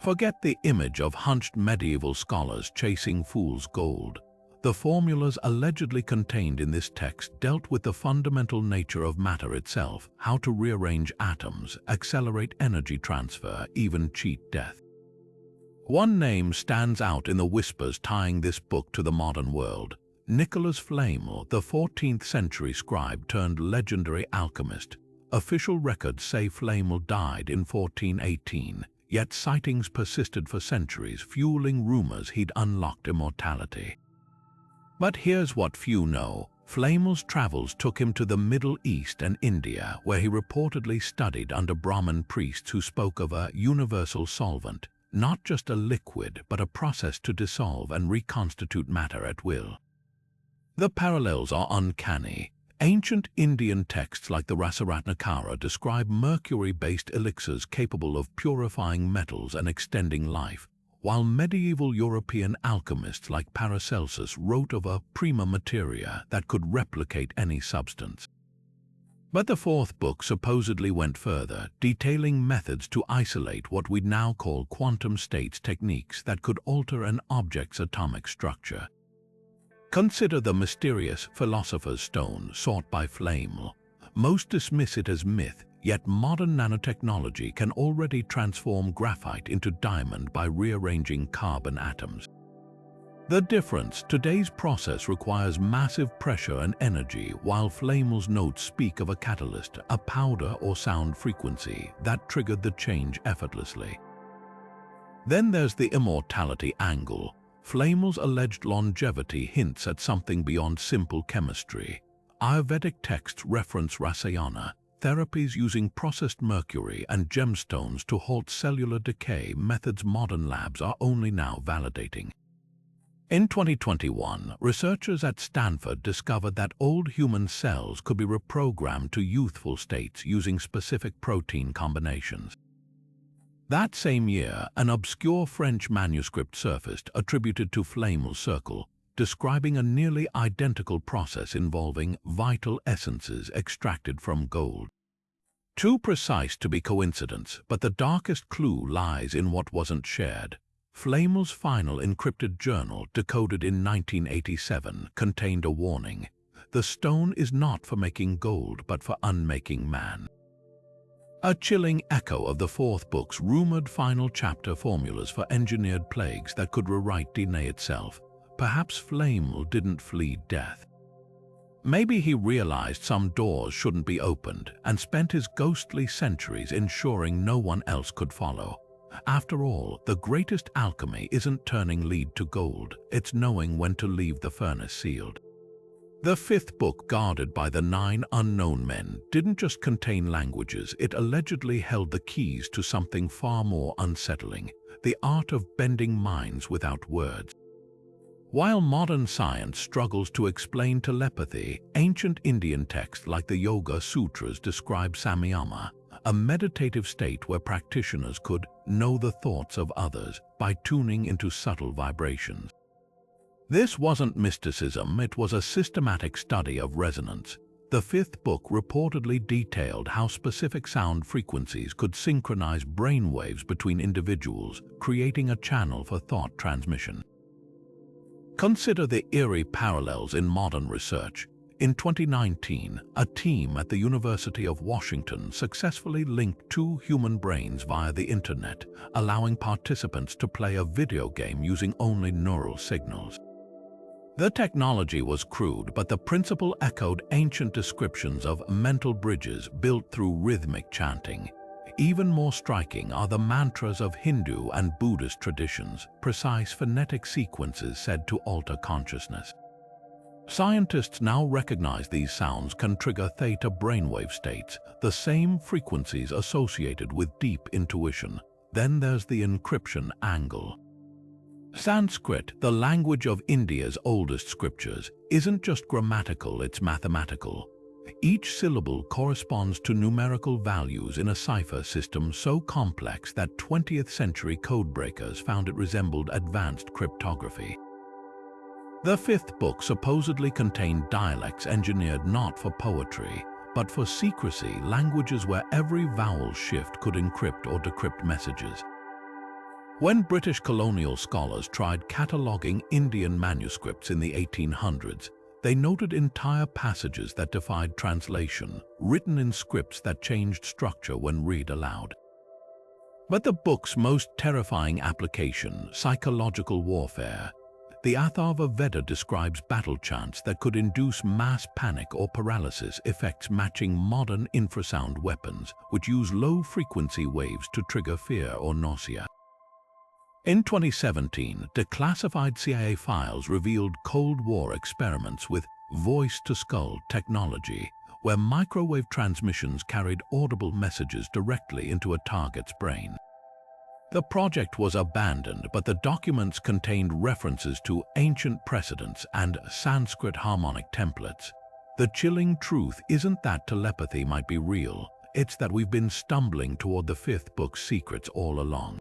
Forget the image of hunched medieval scholars chasing fool's gold. The formulas allegedly contained in this text dealt with the fundamental nature of matter itself, how to rearrange atoms, accelerate energy transfer, even cheat death. One name stands out in the whispers tying this book to the modern world. Nicholas Flamel, the 14th century scribe turned legendary alchemist. Official records say Flamel died in 1418. Yet sightings persisted for centuries, fueling rumors he'd unlocked immortality. But here's what few know. Flamel's travels took him to the Middle East and India, where he reportedly studied under Brahmin priests who spoke of a universal solvent, not just a liquid, but a process to dissolve and reconstitute matter at will. The parallels are uncanny. Ancient Indian texts like the Rasaratnakara describe mercury-based elixirs capable of purifying metals and extending life, while medieval European alchemists like Paracelsus wrote of a prima materia that could replicate any substance. But the fourth book supposedly went further, detailing methods to isolate what we now call quantum states techniques that could alter an object's atomic structure. Consider the mysterious philosopher's stone sought by Flamel. Most dismiss it as myth, yet modern nanotechnology can already transform graphite into diamond by rearranging carbon atoms. The difference: today's process requires massive pressure and energy, while Flamel's notes speak of a catalyst, a powder or sound frequency, that triggered the change effortlessly. Then there's the immortality angle. Flamel's alleged longevity hints at something beyond simple chemistry. Ayurvedic texts reference rasayana, therapies using processed mercury and gemstones to halt cellular decay, methods modern labs are only now validating. In 2021, researchers at Stanford discovered that old human cells could be reprogrammed to youthful states using specific protein combinations. That same year, an obscure French manuscript surfaced attributed to Flamel's circle, describing a nearly identical process involving vital essences extracted from gold. Too precise to be coincidence, but the darkest clue lies in what wasn't shared. Flamel's final encrypted journal, decoded in 1987, contained a warning: the stone is not for making gold, but for unmaking man. A chilling echo of the fourth book's rumored final chapter formulas for engineered plagues that could rewrite DNA itself. Perhaps Flamel didn't flee death. Maybe he realized some doors shouldn't be opened and spent his ghostly centuries ensuring no one else could follow. After all, the greatest alchemy isn't turning lead to gold, it's knowing when to leave the furnace sealed. The fifth book, guarded by the 9 unknown men, didn't just contain languages, it allegedly held the keys to something far more unsettling: the art of bending minds without words. While modern science struggles to explain telepathy, ancient Indian texts like the Yoga Sutras describe samyama, a meditative state where practitioners could know the thoughts of others by tuning into subtle vibrations. This wasn't mysticism, it was a systematic study of resonance. The fifth book reportedly detailed how specific sound frequencies could synchronize brainwaves between individuals, creating a channel for thought transmission. Consider the eerie parallels in modern research. In 2019, a team at the University of Washington successfully linked 2 human brains via the internet, allowing participants to play a video game using only neural signals. The technology was crude, but the principle echoed ancient descriptions of mental bridges built through rhythmic chanting. Even more striking are the mantras of Hindu and Buddhist traditions, precise phonetic sequences said to alter consciousness. Scientists now recognize these sounds can trigger theta brainwave states, the same frequencies associated with deep intuition. Then there's the encryption angle. Sanskrit, the language of India's oldest scriptures, isn't just grammatical, it's mathematical. Each syllable corresponds to numerical values in a cipher system so complex that 20th century codebreakers found it resembled advanced cryptography. The fifth book supposedly contained dialects engineered not for poetry, but for secrecy, languages where every vowel shift could encrypt or decrypt messages. When British colonial scholars tried cataloging Indian manuscripts in the 1800s, they noted entire passages that defied translation, written in scripts that changed structure when read aloud. But the book's most terrifying application, psychological warfare. The Atharva Veda describes battle chants that could induce mass panic or paralysis, effects matching modern infrasound weapons, which use low-frequency waves to trigger fear or nausea. In 2017, declassified CIA files revealed Cold War experiments with voice-to-skull technology, where microwave transmissions carried audible messages directly into a target's brain. The project was abandoned, but the documents contained references to ancient precedents and Sanskrit harmonic templates. The chilling truth isn't that telepathy might be real, it's that we've been stumbling toward the fifth book's secrets all along.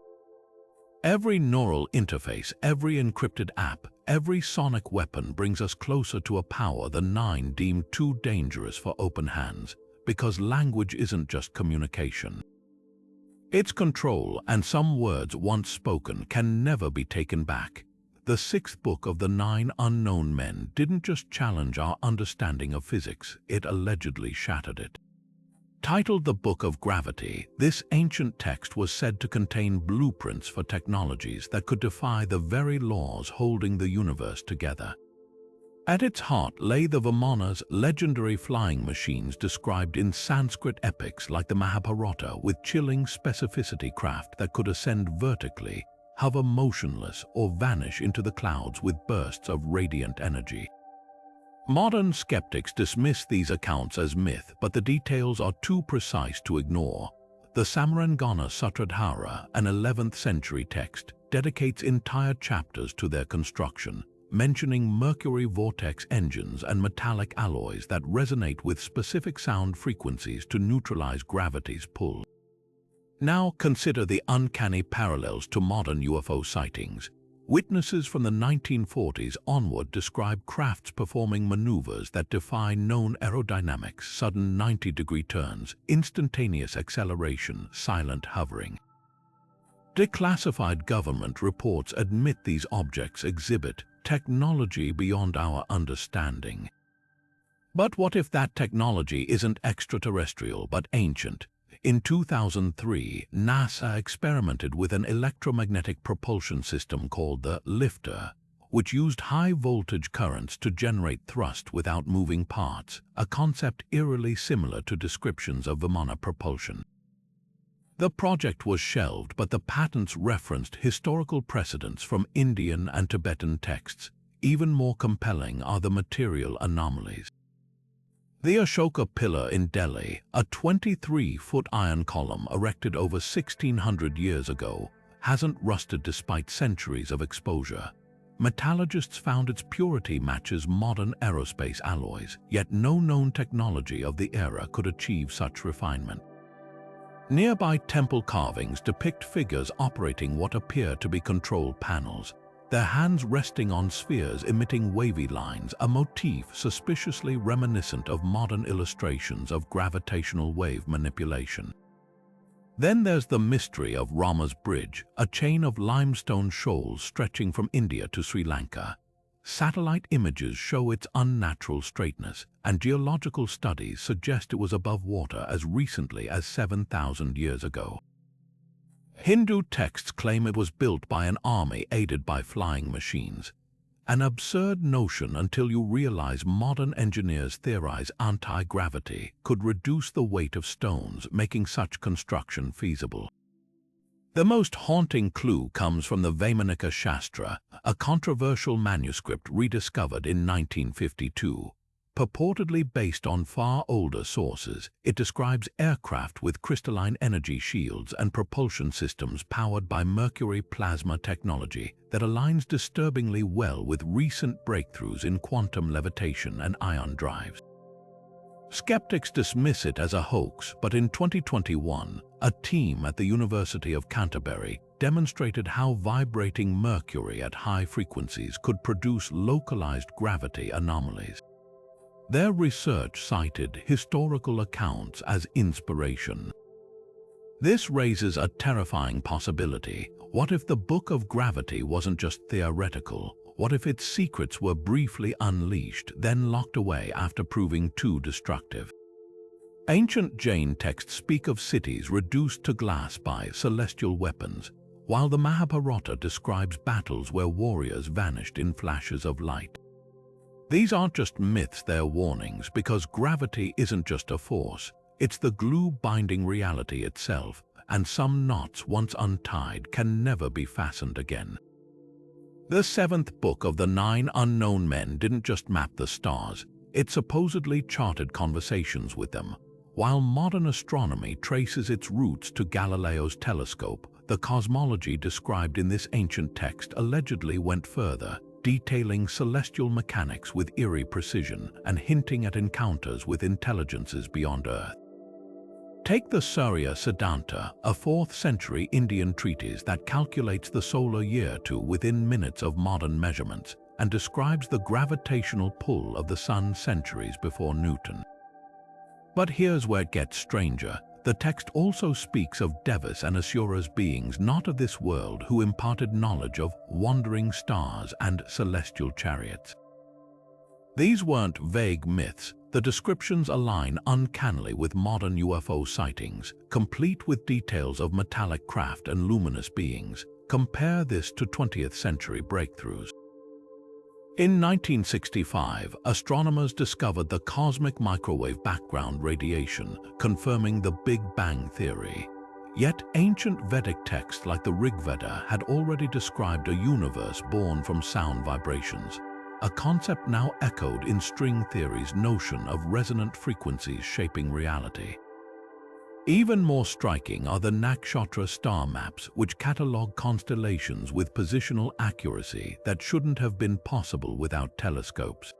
Every neural interface, every encrypted app, every sonic weapon brings us closer to a power the Nine deemed too dangerous for open hands, because language isn't just communication. It's control, and some words once spoken can never be taken back. The sixth book of the Nine Unknown Men didn't just challenge our understanding of physics, it allegedly shattered it. Titled the Book of Gravity, this ancient text was said to contain blueprints for technologies that could defy the very laws holding the universe together. At its heart lay the Vimanas, legendary flying machines described in Sanskrit epics like the Mahabharata, with chilling specificity craft that could ascend vertically, hover motionless, or vanish into the clouds with bursts of radiant energy. Modern skeptics dismiss these accounts as myth, but the details are too precise to ignore. The Samarangana Sutradhara, an 11th century text, dedicates entire chapters to their construction, mentioning mercury vortex engines and metallic alloys that resonate with specific sound frequencies to neutralize gravity's pull. Now consider the uncanny parallels to modern UFO sightings. Witnesses from the 1940s onward describe crafts performing maneuvers that defy known aerodynamics: sudden 90-degree turns, instantaneous acceleration, silent hovering. Declassified government reports admit these objects exhibit technology beyond our understanding. But what if that technology isn't extraterrestrial but ancient? In 2003, NASA experimented with an electromagnetic propulsion system called the lifter, which used high-voltage currents to generate thrust without moving parts, a concept eerily similar to descriptions of Vimana propulsion. The project was shelved, but the patents referenced historical precedents from Indian and Tibetan texts. Even more compelling are the material anomalies. The Ashoka pillar in Delhi, a 23-foot iron column erected over 1,600 years ago, hasn't rusted despite centuries of exposure. Metallurgists found its purity matches modern aerospace alloys, yet no known technology of the era could achieve such refinement. Nearby temple carvings depict figures operating what appear to be control panels, their hands resting on spheres emitting wavy lines, a motif suspiciously reminiscent of modern illustrations of gravitational wave manipulation. Then there's the mystery of Rama's Bridge, a chain of limestone shoals stretching from India to Sri Lanka. Satellite images show its unnatural straightness, and geological studies suggest it was above water as recently as 7,000 years ago. Hindu texts claim it was built by an army aided by flying machines. An absurd notion until you realize modern engineers theorize anti-gravity could reduce the weight of stones, making such construction feasible. The most haunting clue comes from the Vimanas Shastra, a controversial manuscript rediscovered in 1952. Purportedly based on far older sources, it describes aircraft with crystalline energy shields and propulsion systems powered by mercury plasma technology that aligns disturbingly well with recent breakthroughs in quantum levitation and ion drives. Skeptics dismiss it as a hoax, but in 2021, a team at the University of Canterbury demonstrated how vibrating mercury at high frequencies could produce localized gravity anomalies. Their research cited historical accounts as inspiration. This raises a terrifying possibility. What if the Book of Gravity wasn't just theoretical? What if its secrets were briefly unleashed, then locked away after proving too destructive? Ancient Jain texts speak of cities reduced to glass by celestial weapons, while the Mahabharata describes battles where warriors vanished in flashes of light. These aren't just myths, they're warnings, because gravity isn't just a force, it's the glue binding reality itself, and some knots once untied can never be fastened again. The seventh book of the Nine Unknown Men didn't just map the stars, it supposedly charted conversations with them. While modern astronomy traces its roots to Galileo's telescope, the cosmology described in this ancient text allegedly went further. detailing celestial mechanics with eerie precision and hinting at encounters with intelligences beyond Earth. Take the Surya Siddhanta, a 4th century Indian treatise that calculates the solar year to within minutes of modern measurements and describes the gravitational pull of the sun centuries before Newton. But here's where it gets stranger. The text also speaks of devas and asuras, beings not of this world, who imparted knowledge of wandering stars and celestial chariots. These weren't vague myths. The descriptions align uncannily with modern UFO sightings, complete with details of metallic craft and luminous beings. Compare this to 20th century breakthroughs. In 1965, astronomers discovered the cosmic microwave background radiation, confirming the Big Bang theory. Yet ancient Vedic texts like the Rig Veda had already described a universe born from sound vibrations, a concept now echoed in string theory's notion of resonant frequencies shaping reality. Even more striking are the nakshatra star maps, which catalogue constellations with positional accuracy that shouldn't have been possible without telescopes.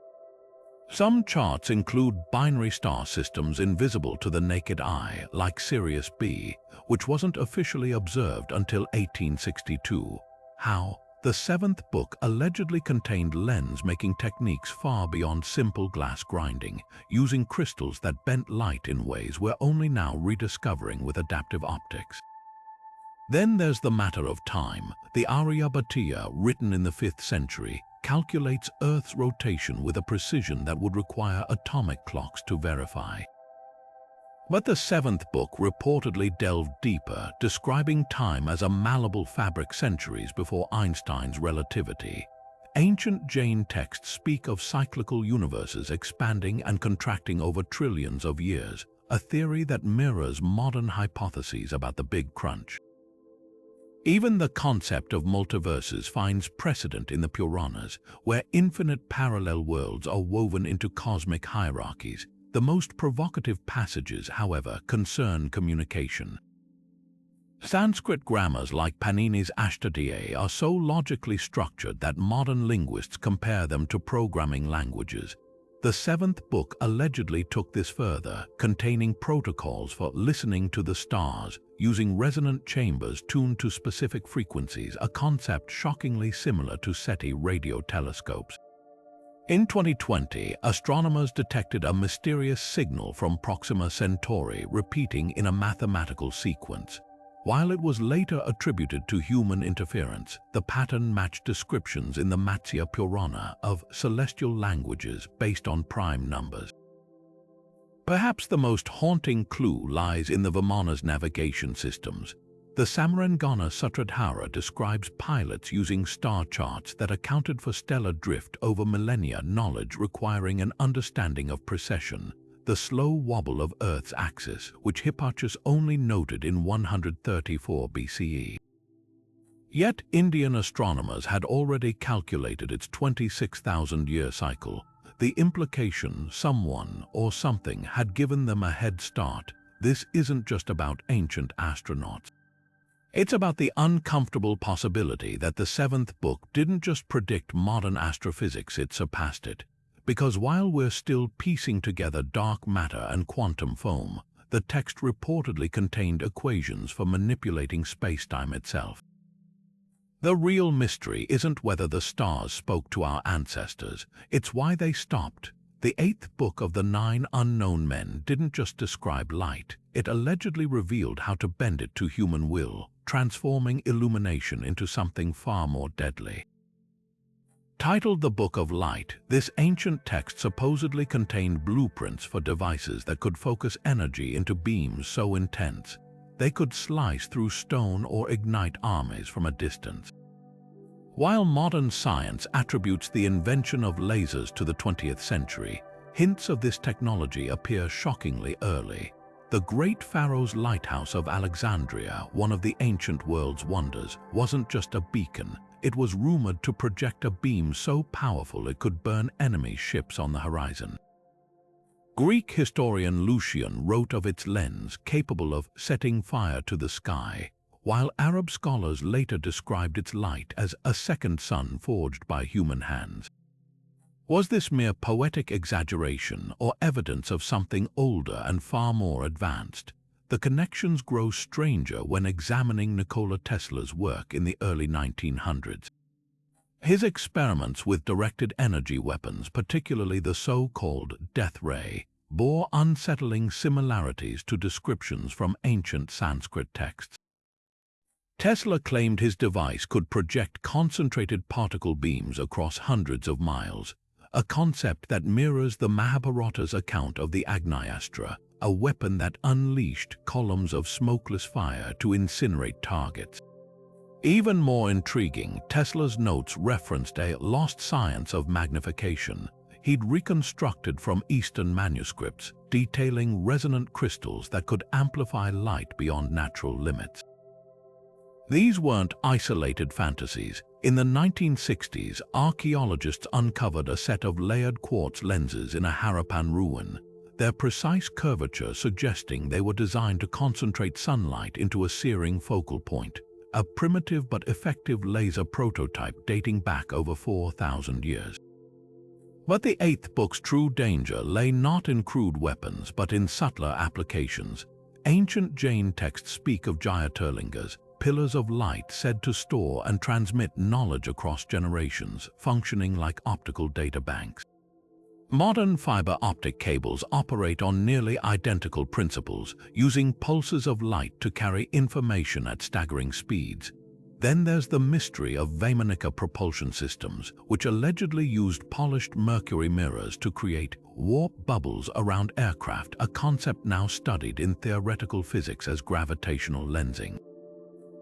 Some charts include binary star systems invisible to the naked eye, like Sirius B, which wasn't officially observed until 1862. How? The 7th book allegedly contained lens-making techniques far beyond simple glass grinding, using crystals that bent light in ways we're only now rediscovering with adaptive optics. Then there's the matter of time. The Aryabhatiya, written in the 5th century, calculates Earth's rotation with a precision that would require atomic clocks to verify. But the 7th book reportedly delved deeper, describing time as a malleable fabric centuries before Einstein's relativity. Ancient Jain texts speak of cyclical universes expanding and contracting over trillions of years, a theory that mirrors modern hypotheses about the Big Crunch. Even the concept of multiverses finds precedent in the Puranas, where infinite parallel worlds are woven into cosmic hierarchies. The most provocative passages, however, concern communication. Sanskrit grammars like Panini's Ashtadhyayi are so logically structured that modern linguists compare them to programming languages. The 7th book allegedly took this further, containing protocols for listening to the stars, using resonant chambers tuned to specific frequencies, a concept shockingly similar to SETI radio telescopes. In 2020, astronomers detected a mysterious signal from Proxima Centauri repeating in a mathematical sequence. While it was later attributed to human interference, the pattern matched descriptions in the Matsya Purana of celestial languages based on prime numbers. Perhaps the most haunting clue lies in the Vimanas navigation systems. The Samarangana Sutradhara describes pilots using star charts that accounted for stellar drift over millennia, knowledge requiring an understanding of precession, the slow wobble of Earth's axis, which Hipparchus only noted in 134 BCE. Yet Indian astronomers had already calculated its 26,000-year cycle. The implication, someone or something had given them a head start. This isn't just about ancient astronauts. It's about the uncomfortable possibility that the 7th book didn't just predict modern astrophysics, it surpassed it. Because while we're still piecing together dark matter and quantum foam, the text reportedly contained equations for manipulating spacetime itself. The real mystery isn't whether the stars spoke to our ancestors, it's why they stopped. The 8th book of the 9 Unknown Men didn't just describe light, it allegedly revealed how to bend it to human will, transforming illumination into something far more deadly. Titled the Book of Light, this ancient text supposedly contained blueprints for devices that could focus energy into beams so intense they could slice through stone or ignite armies from a distance. While modern science attributes the invention of lasers to the 20th century, hints of this technology appear shockingly early. The Great Pharaoh's Lighthouse of Alexandria, one of the ancient world's wonders, wasn't just a beacon. It was rumored to project a beam so powerful it could burn enemy ships on the horizon. Greek historian Lucian wrote of its lens capable of setting fire to the sky, while Arab scholars later described its light as a second sun forged by human hands. Was this mere poetic exaggeration or evidence of something older and far more advanced? The connections grow stranger when examining Nikola Tesla's work in the early 1900s. His experiments with directed energy weapons, particularly the so-called death ray, bore unsettling similarities to descriptions from ancient Sanskrit texts. Tesla claimed his device could project concentrated particle beams across hundreds of miles, a concept that mirrors the Mahabharata's account of the Agnyastra, a weapon that unleashed columns of smokeless fire to incinerate targets. Even more intriguing, Tesla's notes referenced a lost science of magnification he'd reconstructed from Eastern manuscripts, detailing resonant crystals that could amplify light beyond natural limits. These weren't isolated fantasies. In the 1960s, archaeologists uncovered a set of layered quartz lenses in a Harappan ruin, their precise curvature suggesting they were designed to concentrate sunlight into a searing focal point, a primitive but effective laser prototype dating back over 4,000 years. But the eighth book's true danger lay not in crude weapons but in subtler applications. Ancient Jain texts speak of Jyotirlingas, pillars of light said to store and transmit knowledge across generations, functioning like optical data banks. Modern fiber optic cables operate on nearly identical principles, using pulses of light to carry information at staggering speeds. Then there's the mystery of Vimanas propulsion systems, which allegedly used polished mercury mirrors to create warp bubbles around aircraft, a concept now studied in theoretical physics as gravitational lensing.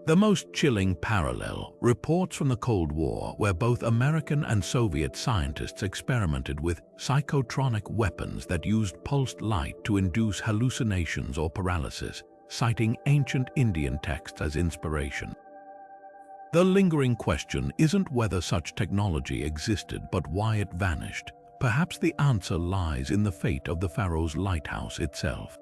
The most chilling parallel, reports from the Cold War, where both American and Soviet scientists experimented with psychotronic weapons that used pulsed light to induce hallucinations or paralysis, citing ancient Indian texts as inspiration. The lingering question isn't whether such technology existed but why it vanished. Perhaps the answer lies in the fate of the Pharaoh's lighthouse itself.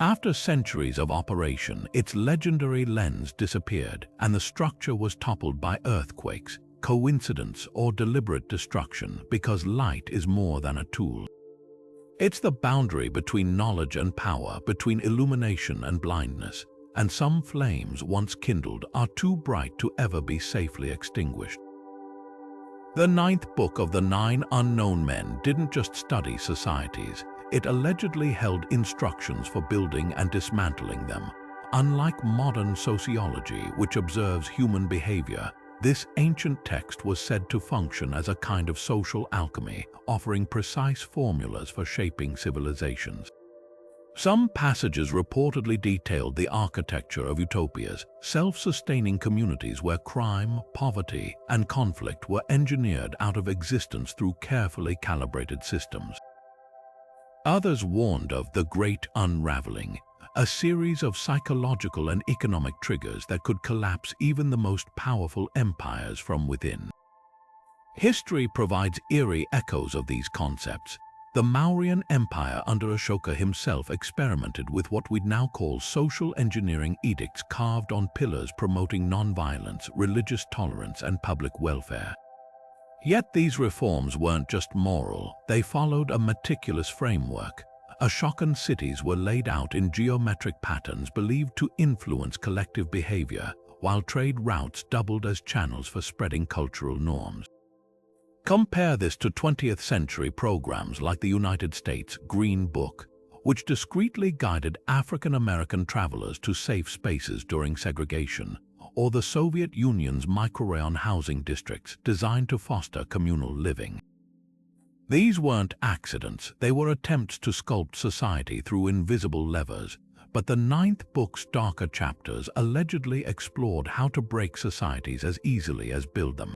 After centuries of operation, its legendary lens disappeared, and the structure was toppled by earthquakes, coincidence or deliberate destruction, because light is more than a tool. It's the boundary between knowledge and power, between illumination and blindness, and some flames once kindled are too bright to ever be safely extinguished. The ninth book of the 9 Unknown Men didn't just study societies. It allegedly held instructions for building and dismantling them. Unlike modern sociology, which observes human behavior, this ancient text was said to function as a kind of social alchemy, offering precise formulas for shaping civilizations. Some passages reportedly detailed the architecture of utopias, self-sustaining communities where crime, poverty, and conflict were engineered out of existence through carefully calibrated systems. Others warned of the Great Unraveling, a series of psychological and economic triggers that could collapse even the most powerful empires from within. History provides eerie echoes of these concepts. The Mauryan Empire under Ashoka himself experimented with what we'd now call social engineering edicts carved on pillars promoting nonviolence, religious tolerance, and public welfare. Yet these reforms weren't just moral, they followed a meticulous framework. Ashokan cities were laid out in geometric patterns believed to influence collective behavior, while trade routes doubled as channels for spreading cultural norms. Compare this to 20th century programs like the United States Green Book, which discreetly guided African American travelers to safe spaces during segregation, or the Soviet Union's microrayon housing districts designed to foster communal living. These weren't accidents, they were attempts to sculpt society through invisible levers, but the ninth book's darker chapters allegedly explored how to break societies as easily as build them.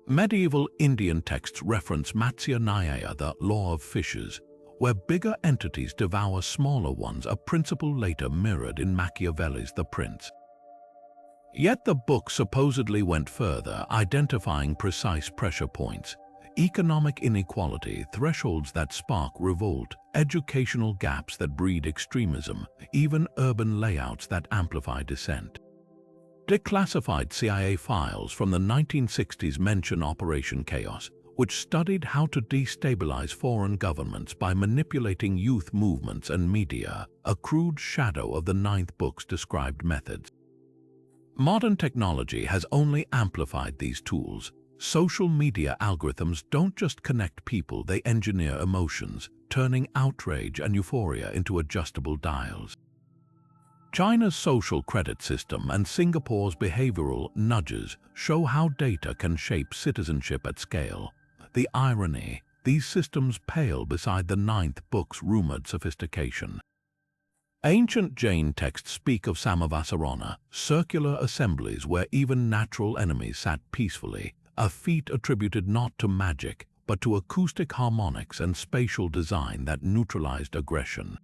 Medieval Indian texts reference Matsya Nyaya, the law of fishes, where bigger entities devour smaller ones, a principle later mirrored in Machiavelli's The Prince. Yet the book supposedly went further, identifying precise pressure points. economic inequality, thresholds that spark revolt, educational gaps that breed extremism, even urban layouts that amplify dissent. Declassified CIA files from the 1960s mention Operation Chaos, which studied how to destabilize foreign governments by manipulating youth movements and media, a crude shadow of the ninth book's described methods. Modern technology has only amplified these tools. Social media algorithms don't just connect people, they engineer emotions, turning outrage and euphoria into adjustable dials. China's social credit system and Singapore's behavioral nudges show how data can shape citizenship at scale. The irony, these systems pale beside the ninth book's rumored sophistication. Ancient Jain texts speak of Samavasarana, circular assemblies where even natural enemies sat peacefully, a feat attributed not to magic, but to acoustic harmonics and spatial design that neutralized aggression.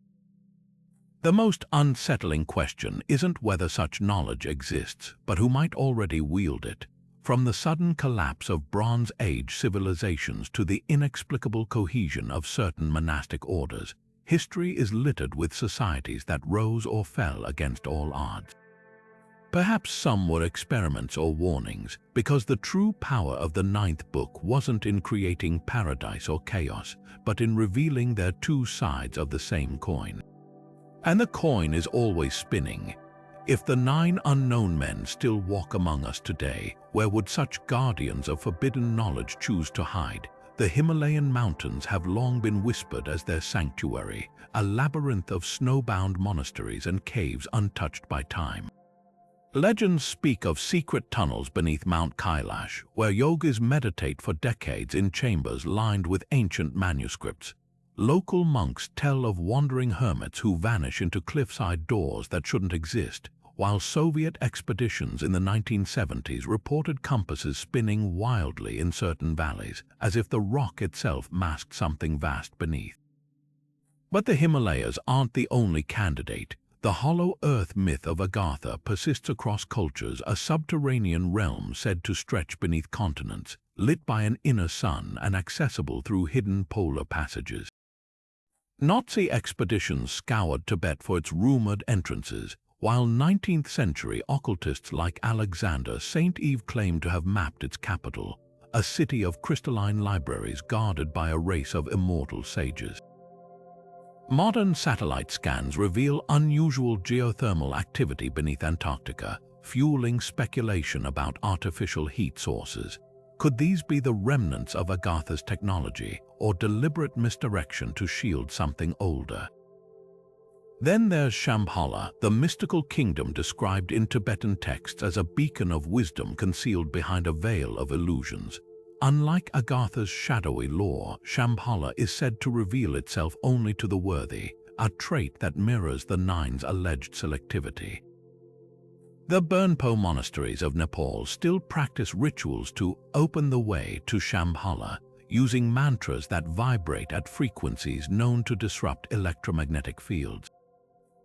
The most unsettling question isn't whether such knowledge exists, but who might already wield it. From the sudden collapse of Bronze Age civilizations to the inexplicable cohesion of certain monastic orders, history is littered with societies that rose or fell against all odds. Perhaps some were experiments or warnings, because the true power of the ninth book wasn't in creating paradise or chaos, but in revealing their two sides of the same coin. And the coin is always spinning. If the 9 unknown men still walk among us today, where would such guardians of forbidden knowledge choose to hide? The Himalayan mountains have long been whispered as their sanctuary, a labyrinth of snowbound monasteries and caves untouched by time. Legends speak of secret tunnels beneath Mount Kailash, where yogis meditate for decades in chambers lined with ancient manuscripts. Local monks tell of wandering hermits who vanish into cliffside doors that shouldn't exist, while Soviet expeditions in the 1970s reported compasses spinning wildly in certain valleys, as if the rock itself masked something vast beneath. But the Himalayas aren't the only candidate. The hollow earth myth of Agartha persists across cultures, a subterranean realm said to stretch beneath continents, lit by an inner sun and accessible through hidden polar passages. Nazi expeditions scoured Tibet for its rumored entrances, while 19th-century occultists like Alexander St. Eve claimed to have mapped its capital, a city of crystalline libraries guarded by a race of immortal sages. Modern satellite scans reveal unusual geothermal activity beneath Antarctica, fueling speculation about artificial heat sources. Could these be the remnants of Agartha's technology, or deliberate misdirection to shield something older? Then there's Shambhala, the mystical kingdom described in Tibetan texts as a beacon of wisdom concealed behind a veil of illusions. Unlike Agartha's shadowy lore, Shambhala is said to reveal itself only to the worthy, a trait that mirrors the Nine's alleged selectivity. The Burnpo monasteries of Nepal still practice rituals to open the way to Shambhala, using mantras that vibrate at frequencies known to disrupt electromagnetic fields.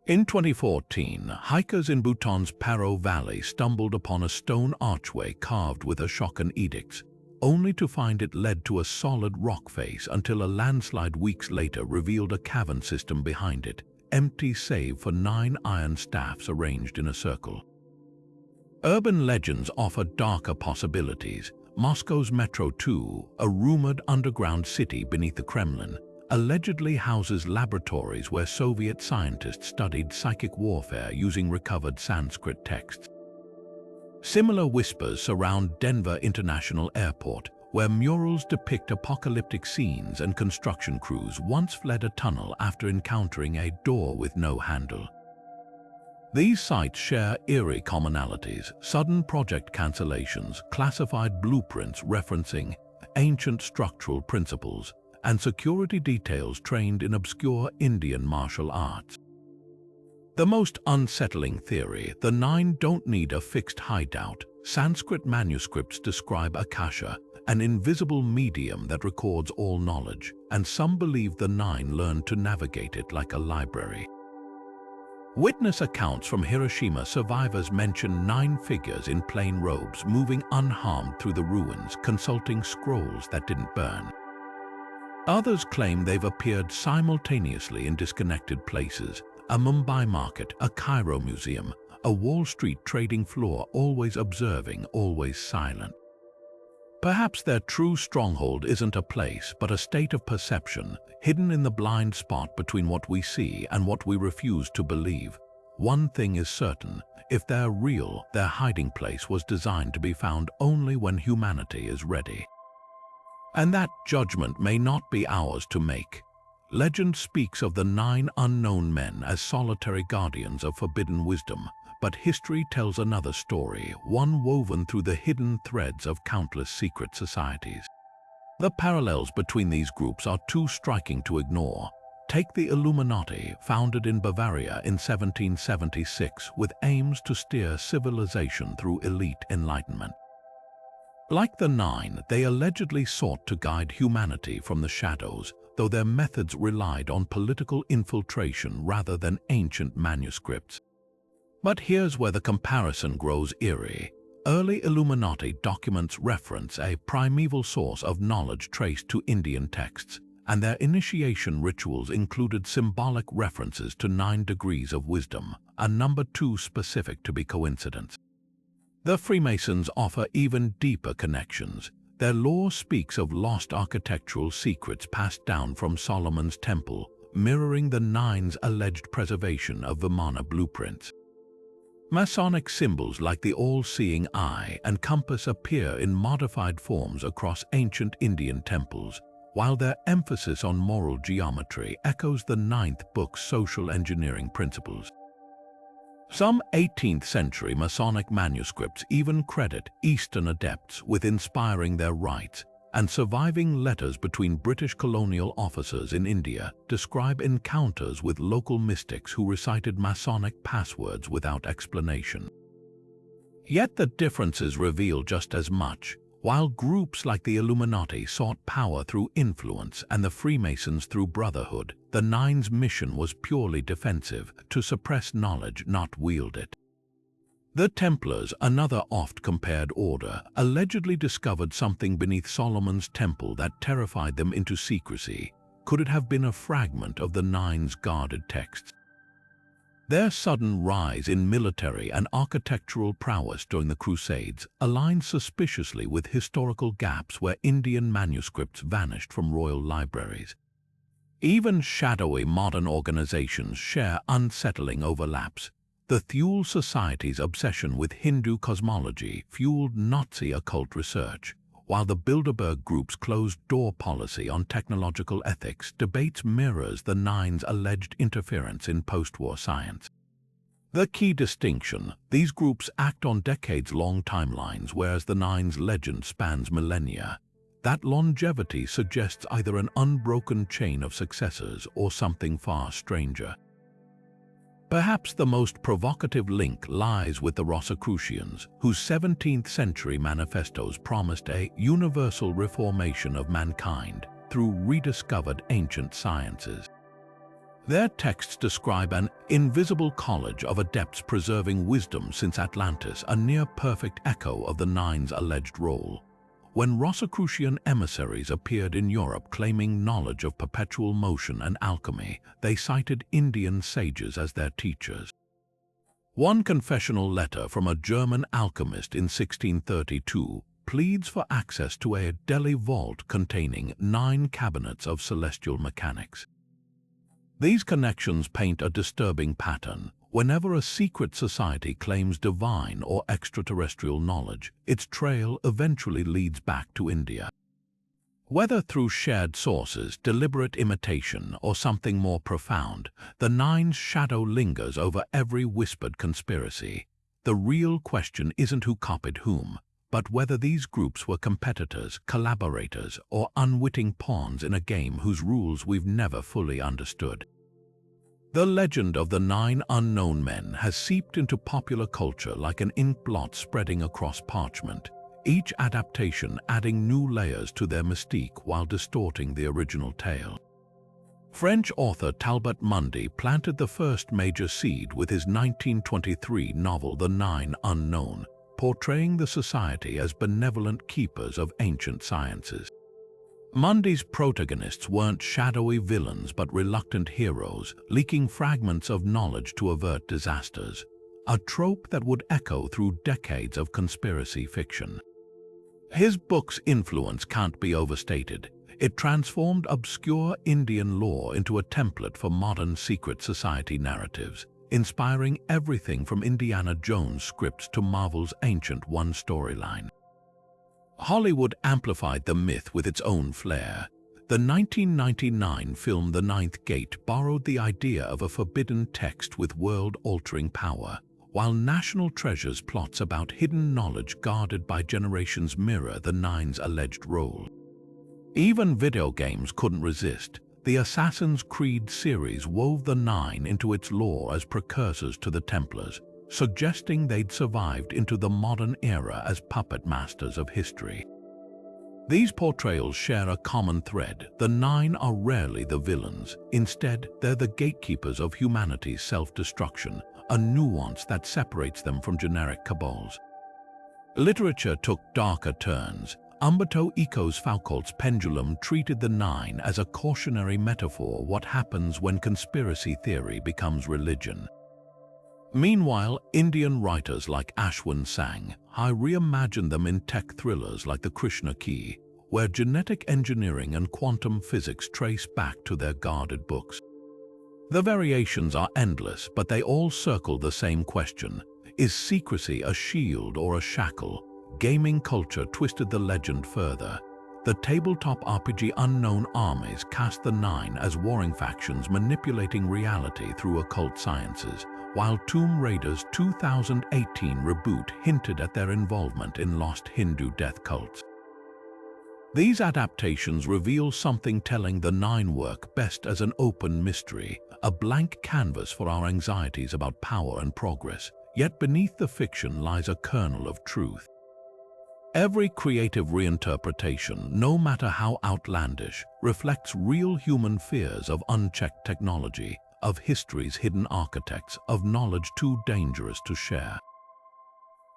In 2014, hikers in Bhutan's Paro Valley stumbled upon a stone archway carved with Ashokan edicts, only to find it led to a solid rock face until a landslide weeks later revealed a cavern system behind it, empty save for 9 iron staffs arranged in a circle. Urban legends offer darker possibilities. Moscow's Metro 2, a rumored underground city beneath the Kremlin, allegedly houses laboratories where Soviet scientists studied psychic warfare using recovered Sanskrit texts. Similar whispers surround Denver International Airport, where murals depict apocalyptic scenes and construction crews once fled a tunnel after encountering a door with no handle. These sites share eerie commonalities: sudden project cancellations, classified blueprints referencing ancient structural principles, and security details trained in obscure Indian martial arts. The most unsettling theory: the 9 don't need a fixed hideout. Sanskrit manuscripts describe Akasha, an invisible medium that records all knowledge, and some believe the 9 learned to navigate it like a library. Witness accounts from Hiroshima survivors mention 9 figures in plain robes moving unharmed through the ruins, consulting scrolls that didn't burn. Others claim they've appeared simultaneously in disconnected places: a Mumbai market, a Cairo museum, a Wall Street trading floor, always observing, always silent. Perhaps their true stronghold isn't a place, but a state of perception, hidden in the blind spot between what we see and what we refuse to believe. One thing is certain: if they're real, their hiding place was designed to be found only when humanity is ready. And that judgment may not be ours to make. Legend speaks of the 9 unknown men as solitary guardians of forbidden wisdom, but history tells another story, one woven through the hidden threads of countless secret societies. The parallels between these groups are too striking to ignore. Take the Illuminati, founded in Bavaria in 1776 with aims to steer civilization through elite enlightenment. Like the 9, they allegedly sought to guide humanity from the shadows, though their methods relied on political infiltration rather than ancient manuscripts. But here's where the comparison grows eerie. Early Illuminati documents reference a primeval source of knowledge traced to Indian texts, and their initiation rituals included symbolic references to 9 degrees of wisdom, a number too specific to be coincidence. The Freemasons offer even deeper connections. Their lore speaks of lost architectural secrets passed down from Solomon's temple, mirroring the 9's alleged preservation of Vimana blueprints. Masonic symbols like the all-seeing eye and compass appear in modified forms across ancient Indian temples, while their emphasis on moral geometry echoes the 9th book's social engineering principles. Some 18th century Masonic manuscripts even credit Eastern adepts with inspiring their rites, and surviving letters between British colonial officers in India describe encounters with local mystics who recited Masonic passwords without explanation. Yet the differences reveal just as much. While groups like the Illuminati sought power through influence and the Freemasons through brotherhood, the 9's mission was purely defensive, to suppress knowledge, not wield it. The Templars, another oft-compared order, allegedly discovered something beneath Solomon's temple that terrified them into secrecy. Could it have been a fragment of the 9's guarded texts? Their sudden rise in military and architectural prowess during the Crusades aligns suspiciously with historical gaps where Indian manuscripts vanished from royal libraries. Even shadowy modern organizations share unsettling overlaps. The Thule Society's obsession with Hindu cosmology fueled Nazi occult research, while the Bilderberg Group's closed-door policy on technological ethics debates mirrors the 9's alleged interference in post-war science. The key distinction: these groups act on decades-long timelines, whereas the 9's legend spans millennia. That longevity suggests either an unbroken chain of successors or something far stranger. Perhaps the most provocative link lies with the Rosicrucians, whose 17th century manifestos promised a universal reformation of mankind through rediscovered ancient sciences. Their texts describe an invisible college of adepts preserving wisdom since Atlantis, a near-perfect echo of the 9's alleged role. When Rosicrucian emissaries appeared in Europe claiming knowledge of perpetual motion and alchemy, they cited Indian sages as their teachers. One confessional letter from a German alchemist in 1632 pleads for access to a Delhi vault containing 9 cabinets of celestial mechanics. These connections paint a disturbing pattern. Whenever a secret society claims divine or extraterrestrial knowledge, its trail eventually leads back to India. Whether through shared sources, deliberate imitation, or something more profound, the 9's shadow lingers over every whispered conspiracy. The real question isn't who copied whom, but whether these groups were competitors, collaborators, or unwitting pawns in a game whose rules we've never fully understood. The legend of the 9 unknown men has seeped into popular culture like an ink blot spreading across parchment, each adaptation adding new layers to their mystique while distorting the original tale. French author Talbot Mundy planted the first major seed with his 1923 novel The Nine Unknown, portraying the society as benevolent keepers of ancient sciences. Mundy's protagonists weren't shadowy villains but reluctant heroes, leaking fragments of knowledge to avert disasters, a trope that would echo through decades of conspiracy fiction. His book's influence can't be overstated. It transformed obscure Indian lore into a template for modern secret society narratives, inspiring everything from Indiana Jones scripts to Marvel's Ancient One storyline. Hollywood amplified the myth with its own flair. The 1999 film The Ninth Gate borrowed the idea of a forbidden text with world-altering power, while National Treasure's plots about hidden knowledge guarded by generations mirror the Nine's alleged role. Even video games couldn't resist. The Assassin's Creed series wove the Nine into its lore as precursors to the Templars, suggesting they'd survived into the modern era as puppet masters of history. These portrayals share a common thread. The Nine are rarely the villains. Instead, they're the gatekeepers of humanity's self-destruction, a nuance that separates them from generic cabals. Literature took darker turns. Umberto Eco's Foucault's Pendulum treated the Nine as a cautionary metaphor, what happens when conspiracy theory becomes religion. Meanwhile, Indian writers like Ashwin Sangh reimagined them in tech thrillers like The Krishna Key, where genetic engineering and quantum physics trace back to their guarded books. The variations are endless, but they all circle the same question: is secrecy a shield or a shackle? Gaming culture twisted the legend further. The tabletop RPG Unknown Armies cast the Nine as warring factions manipulating reality through occult sciences, while Tomb Raider's 2018 reboot hinted at their involvement in lost Hindu death cults. These adaptations reveal something telling. The Nine work best as an open mystery, a blank canvas for our anxieties about power and progress, yet beneath the fiction lies a kernel of truth. Every creative reinterpretation, no matter how outlandish, reflects real human fears of unchecked technology, of history's hidden architects, of knowledge too dangerous to share.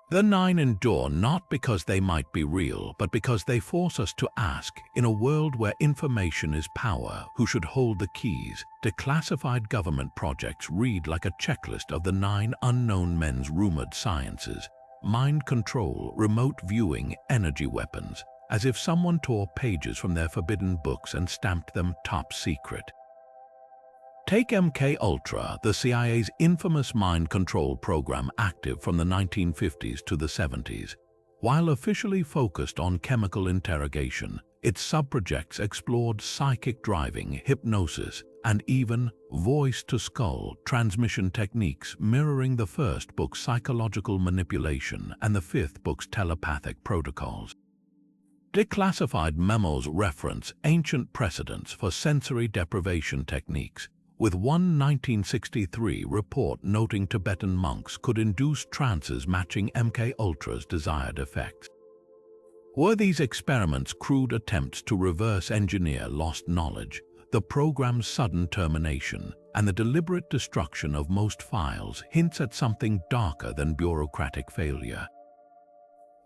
The Nine endure not because they might be real, but because they force us to ask, in a world where information is power, who should hold the keys? Declassified government projects read like a checklist of the 9 unknown men's rumored sciences: mind control, remote viewing, energy weapons, as if someone tore pages from their forbidden books and stamped them top secret. Take MK Ultra, the CIA's infamous mind control program active from the 1950s to the 70s. While officially focused on chemical interrogation, its subprojects explored psychic driving, hypnosis, and even voice-to-skull transmission techniques, mirroring the first book's psychological manipulation and the fifth book's telepathic protocols. Declassified memos reference ancient precedents for sensory deprivation techniques, with one 1963 report noting Tibetan monks could induce trances matching MK Ultra's desired effects. Were these experiments crude attempts to reverse engineer lost knowledge? The program's sudden termination and the deliberate destruction of most files hints at something darker than bureaucratic failure.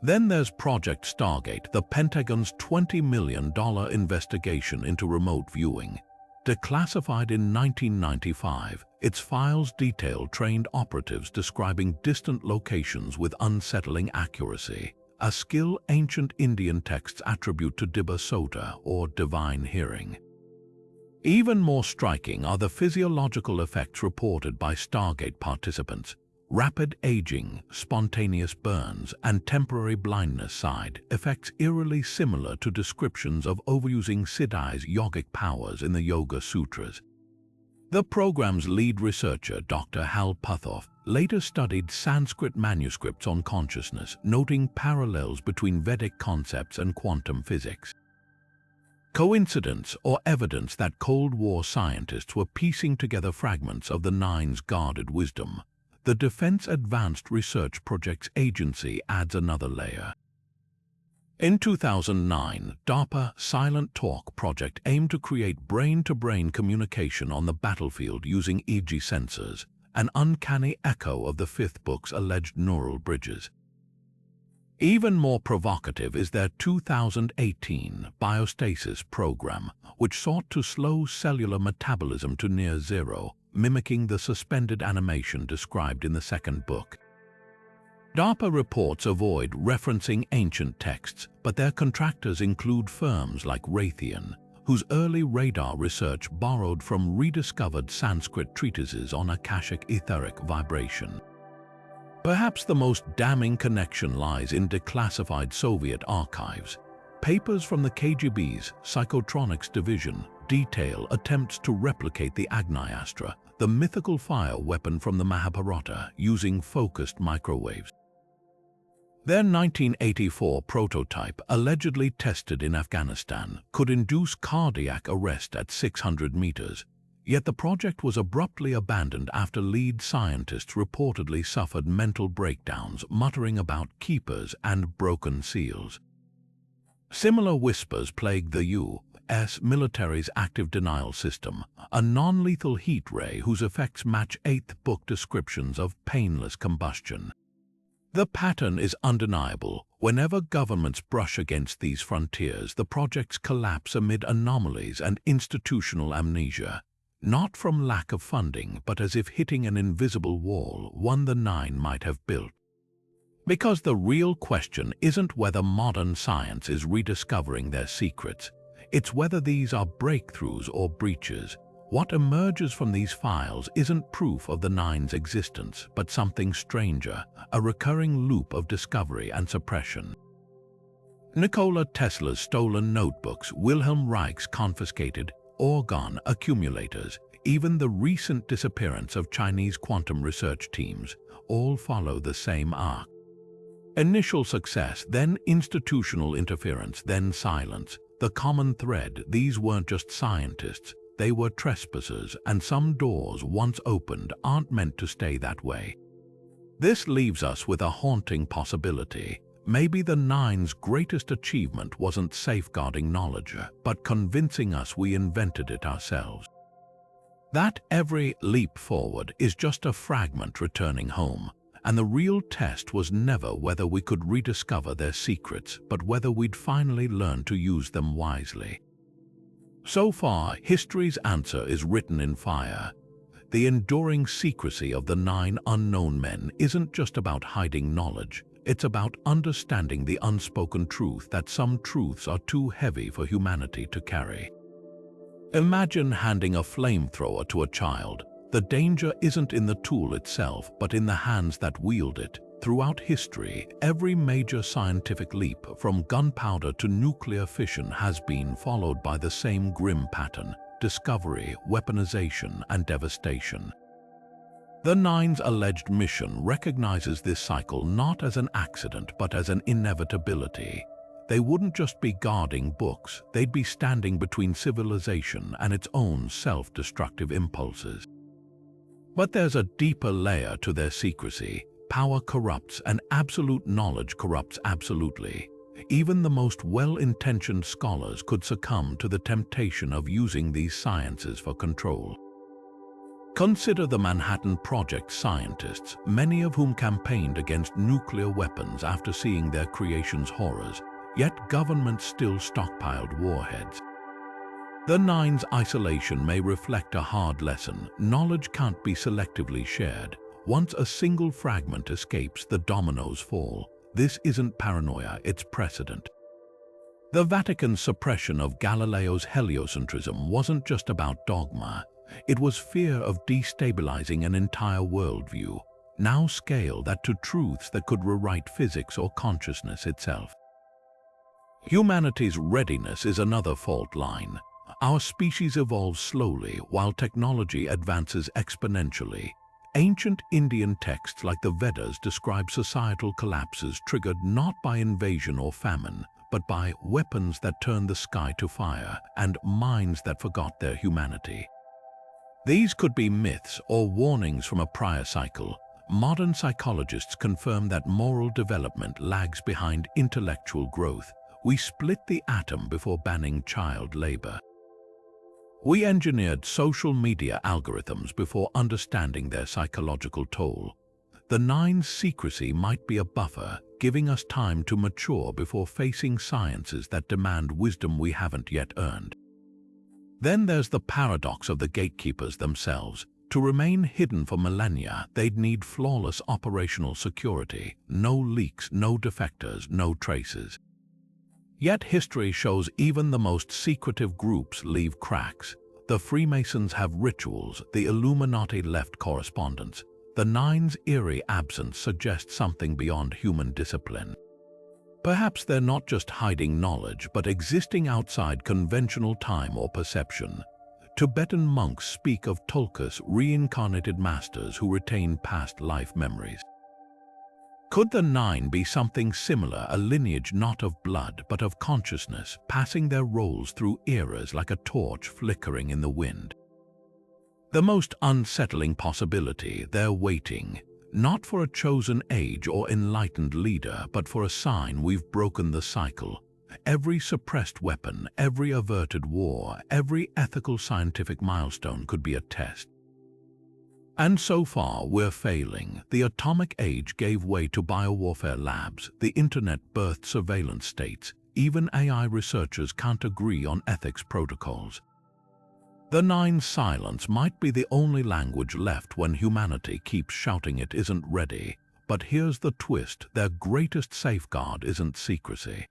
Then there's Project Stargate, the Pentagon's $20 million investigation into remote viewing. Declassified in 1995, its files detail trained operatives describing distant locations with unsettling accuracy, a skill ancient Indian texts attribute to Dibba Sota, or divine hearing. Even more striking are the physiological effects reported by Stargate participants: rapid aging, spontaneous burns, and temporary blindness, side effects eerily similar to descriptions of overusing Siddhi's yogic powers in the Yoga Sutras. The program's lead researcher, Dr. Hal Puthoff, later studied Sanskrit manuscripts on consciousness, noting parallels between Vedic concepts and quantum physics. Coincidence or evidence that Cold War scientists were piecing together fragments of the Nine's guarded wisdom? The Defense Advanced Research Projects Agency adds another layer. In 2009, DARPA Silent Talk project aimed to create brain-to-brain communication on the battlefield using EEG sensors, an uncanny echo of the fifth book's alleged neural bridges. Even more provocative is their 2018 biostasis program, which sought to slow cellular metabolism to near zero, mimicking the suspended animation described in the second book. DARPA reports avoid referencing ancient texts, but their contractors include firms like Raytheon, whose early radar research borrowed from rediscovered Sanskrit treatises on akashic etheric vibration. Perhaps the most damning connection lies in declassified Soviet archives. Papers from the KGB's Psychotronics division detail attempts to replicate the Agnyastra, the mythical fire weapon from the Mahabharata, using focused microwaves. Their 1984 prototype, allegedly tested in Afghanistan, could induce cardiac arrest at 600 meters. Yet the project was abruptly abandoned after lead scientists reportedly suffered mental breakdowns, muttering about keepers and broken seals. Similar whispers plagued the U.S. military's active denial system, a non-lethal heat ray whose effects match 8th book descriptions of painless combustion. The pattern is undeniable. Whenever governments brush against these frontiers, the projects collapse amid anomalies and institutional amnesia. Not from lack of funding, but as if hitting an invisible wall, one the Nine might have built. Because the real question isn't whether modern science is rediscovering their secrets, it's whether these are breakthroughs or breaches. What emerges from these files isn't proof of the Nine's existence, but something stranger, a recurring loop of discovery and suppression. Nikola Tesla's stolen notebooks, Wilhelm Reich's confiscated orgone accumulators, even the recent disappearance of Chinese quantum research teams, all follow the same arc. Initial success, then institutional interference, then silence. The common thread: these weren't just scientists, they were trespassers, and some doors once opened aren't meant to stay that way. This leaves us with a haunting possibility. Maybe the Nine's greatest achievement wasn't safeguarding knowledge, but convincing us we invented it ourselves. That every leap forward is just a fragment returning home, and the real test was never whether we could rediscover their secrets, but whether we'd finally learn to use them wisely. So far, history's answer is written in fire. The enduring secrecy of the 9 unknown men isn't just about hiding knowledge. It's about understanding the unspoken truth that some truths are too heavy for humanity to carry. Imagine handing a flamethrower to a child. The danger isn't in the tool itself, but in the hands that wield it. Throughout history, every major scientific leap, from gunpowder to nuclear fission, has been followed by the same grim pattern: discovery, weaponization, and devastation. The Nine's alleged mission recognizes this cycle not as an accident but as an inevitability. They wouldn't just be guarding books, they'd be standing between civilization and its own self-destructive impulses. But there's a deeper layer to their secrecy. Power corrupts, and absolute knowledge corrupts absolutely. Even the most well-intentioned scholars could succumb to the temptation of using these sciences for control. Consider the Manhattan Project scientists, many of whom campaigned against nuclear weapons after seeing their creation's horrors, yet governments still stockpiled warheads. The Nine's isolation may reflect a hard lesson: knowledge can't be selectively shared. Once a single fragment escapes, the dominoes fall. This isn't paranoia, it's precedent. The Vatican's suppression of Galileo's heliocentrism wasn't just about dogma. It was fear of destabilizing an entire worldview. Now scale that to truths that could rewrite physics or consciousness itself. Humanity's readiness is another fault line. Our species evolves slowly while technology advances exponentially. Ancient Indian texts like the Vedas describe societal collapses triggered not by invasion or famine, but by weapons that turned the sky to fire and minds that forgot their humanity. These could be myths or warnings from a prior cycle. Modern psychologists confirm that moral development lags behind intellectual growth. We split the atom before banning child labor. We engineered social media algorithms before understanding their psychological toll. The Nine's secrecy might be a buffer, giving us time to mature before facing sciences that demand wisdom we haven't yet earned. Then there's the paradox of the gatekeepers themselves. To remain hidden for millennia, they'd need flawless operational security, no leaks, no defectors, no traces. Yet history shows even the most secretive groups leave cracks. The Freemasons have rituals, the Illuminati left correspondence. The Nine's eerie absence suggests something beyond human discipline. Perhaps they're not just hiding knowledge, but existing outside conventional time or perception. Tibetan monks speak of tulkus, reincarnated masters who retain past life memories. Could the Nine be something similar, a lineage not of blood but of consciousness, passing their roles through eras like a torch flickering in the wind? The most unsettling possibility, they're waiting, not for a chosen age or enlightened leader, but for a sign we've broken the cycle. Every suppressed weapon, every averted war, every ethical scientific milestone could be a test. And so far, we're failing. The atomic age gave way to biowarfare labs, the internet birthed surveillance states, even AI researchers can't agree on ethics protocols. The Nine's silence might be the only language left when humanity keeps shouting it isn't ready. But here's the twist, their greatest safeguard isn't secrecy.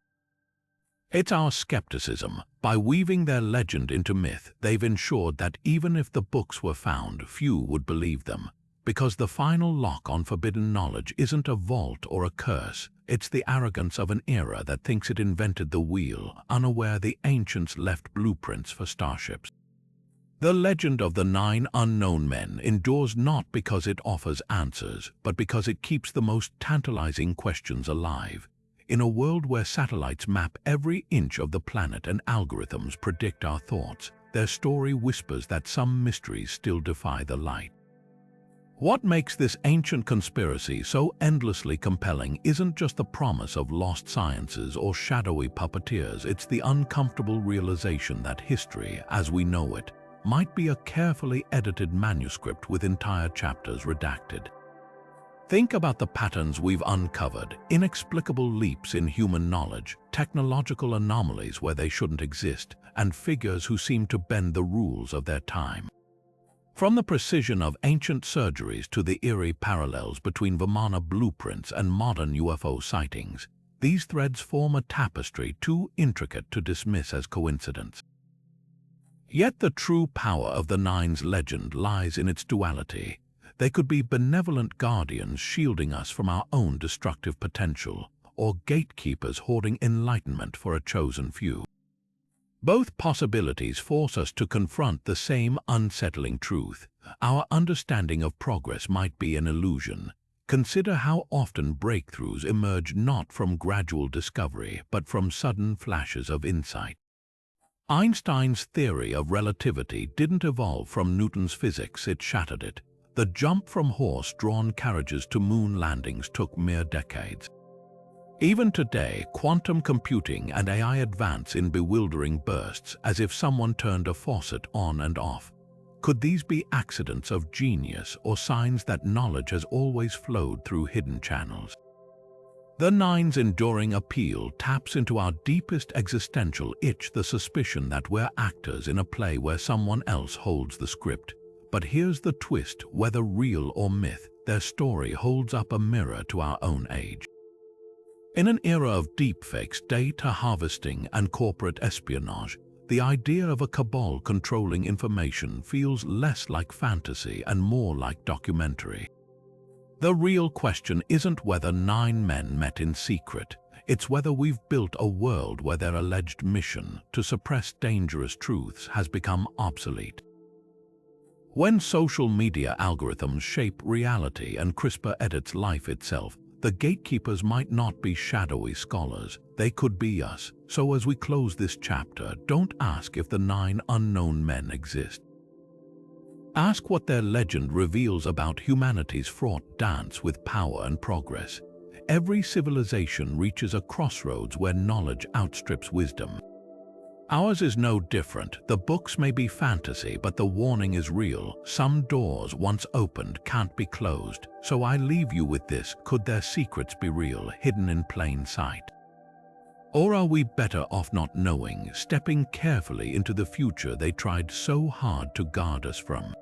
It's our skepticism. By weaving their legend into myth, they've ensured that even if the books were found, few would believe them. Because the final lock on forbidden knowledge isn't a vault or a curse, it's the arrogance of an era that thinks it invented the wheel, unaware the ancients left blueprints for starships. The legend of the 9 unknown men endures not because it offers answers, but because it keeps the most tantalizing questions alive. In a world where satellites map every inch of the planet and algorithms predict our thoughts, their story whispers that some mysteries still defy the light. What makes this ancient conspiracy so endlessly compelling isn't just the promise of lost sciences or shadowy puppeteers, it's the uncomfortable realization that history, as we know it, might be a carefully edited manuscript with entire chapters redacted. Think about the patterns we've uncovered, inexplicable leaps in human knowledge, technological anomalies where they shouldn't exist, and figures who seem to bend the rules of their time. From the precision of ancient surgeries to the eerie parallels between Vimana blueprints and modern UFO sightings, these threads form a tapestry too intricate to dismiss as coincidence. Yet the true power of the Nine's legend lies in its duality. They could be benevolent guardians shielding us from our own destructive potential, or gatekeepers hoarding enlightenment for a chosen few. Both possibilities force us to confront the same unsettling truth. Our understanding of progress might be an illusion. Consider how often breakthroughs emerge not from gradual discovery, but from sudden flashes of insight. Einstein's theory of relativity didn't evolve from Newton's physics, it shattered it. The jump from horse-drawn carriages to moon landings took mere decades. Even today, quantum computing and AI advance in bewildering bursts, as if someone turned a faucet on and off. Could these be accidents of genius or signs that knowledge has always flowed through hidden channels? The Nine's enduring appeal taps into our deepest existential itch, the suspicion that we're actors in a play where someone else holds the script. But here's the twist, whether real or myth, their story holds up a mirror to our own age. In an era of deepfakes, data harvesting, and corporate espionage, the idea of a cabal controlling information feels less like fantasy and more like documentary. The real question isn't whether 9 men met in secret, it's whether we've built a world where their alleged mission to suppress dangerous truths has become obsolete. When social media algorithms shape reality and CRISPR edits life itself, the gatekeepers might not be shadowy scholars, they could be us. So as we close this chapter, don't ask if the 9 unknown men exist. Ask what their legend reveals about humanity's fraught dance with power and progress. Every civilization reaches a crossroads where knowledge outstrips wisdom. Ours is no different. The books may be fantasy, but the warning is real. Some doors, once opened, can't be closed. So I leave you with this: could their secrets be real, hidden in plain sight? Or are we better off not knowing, stepping carefully into the future they tried so hard to guard us from?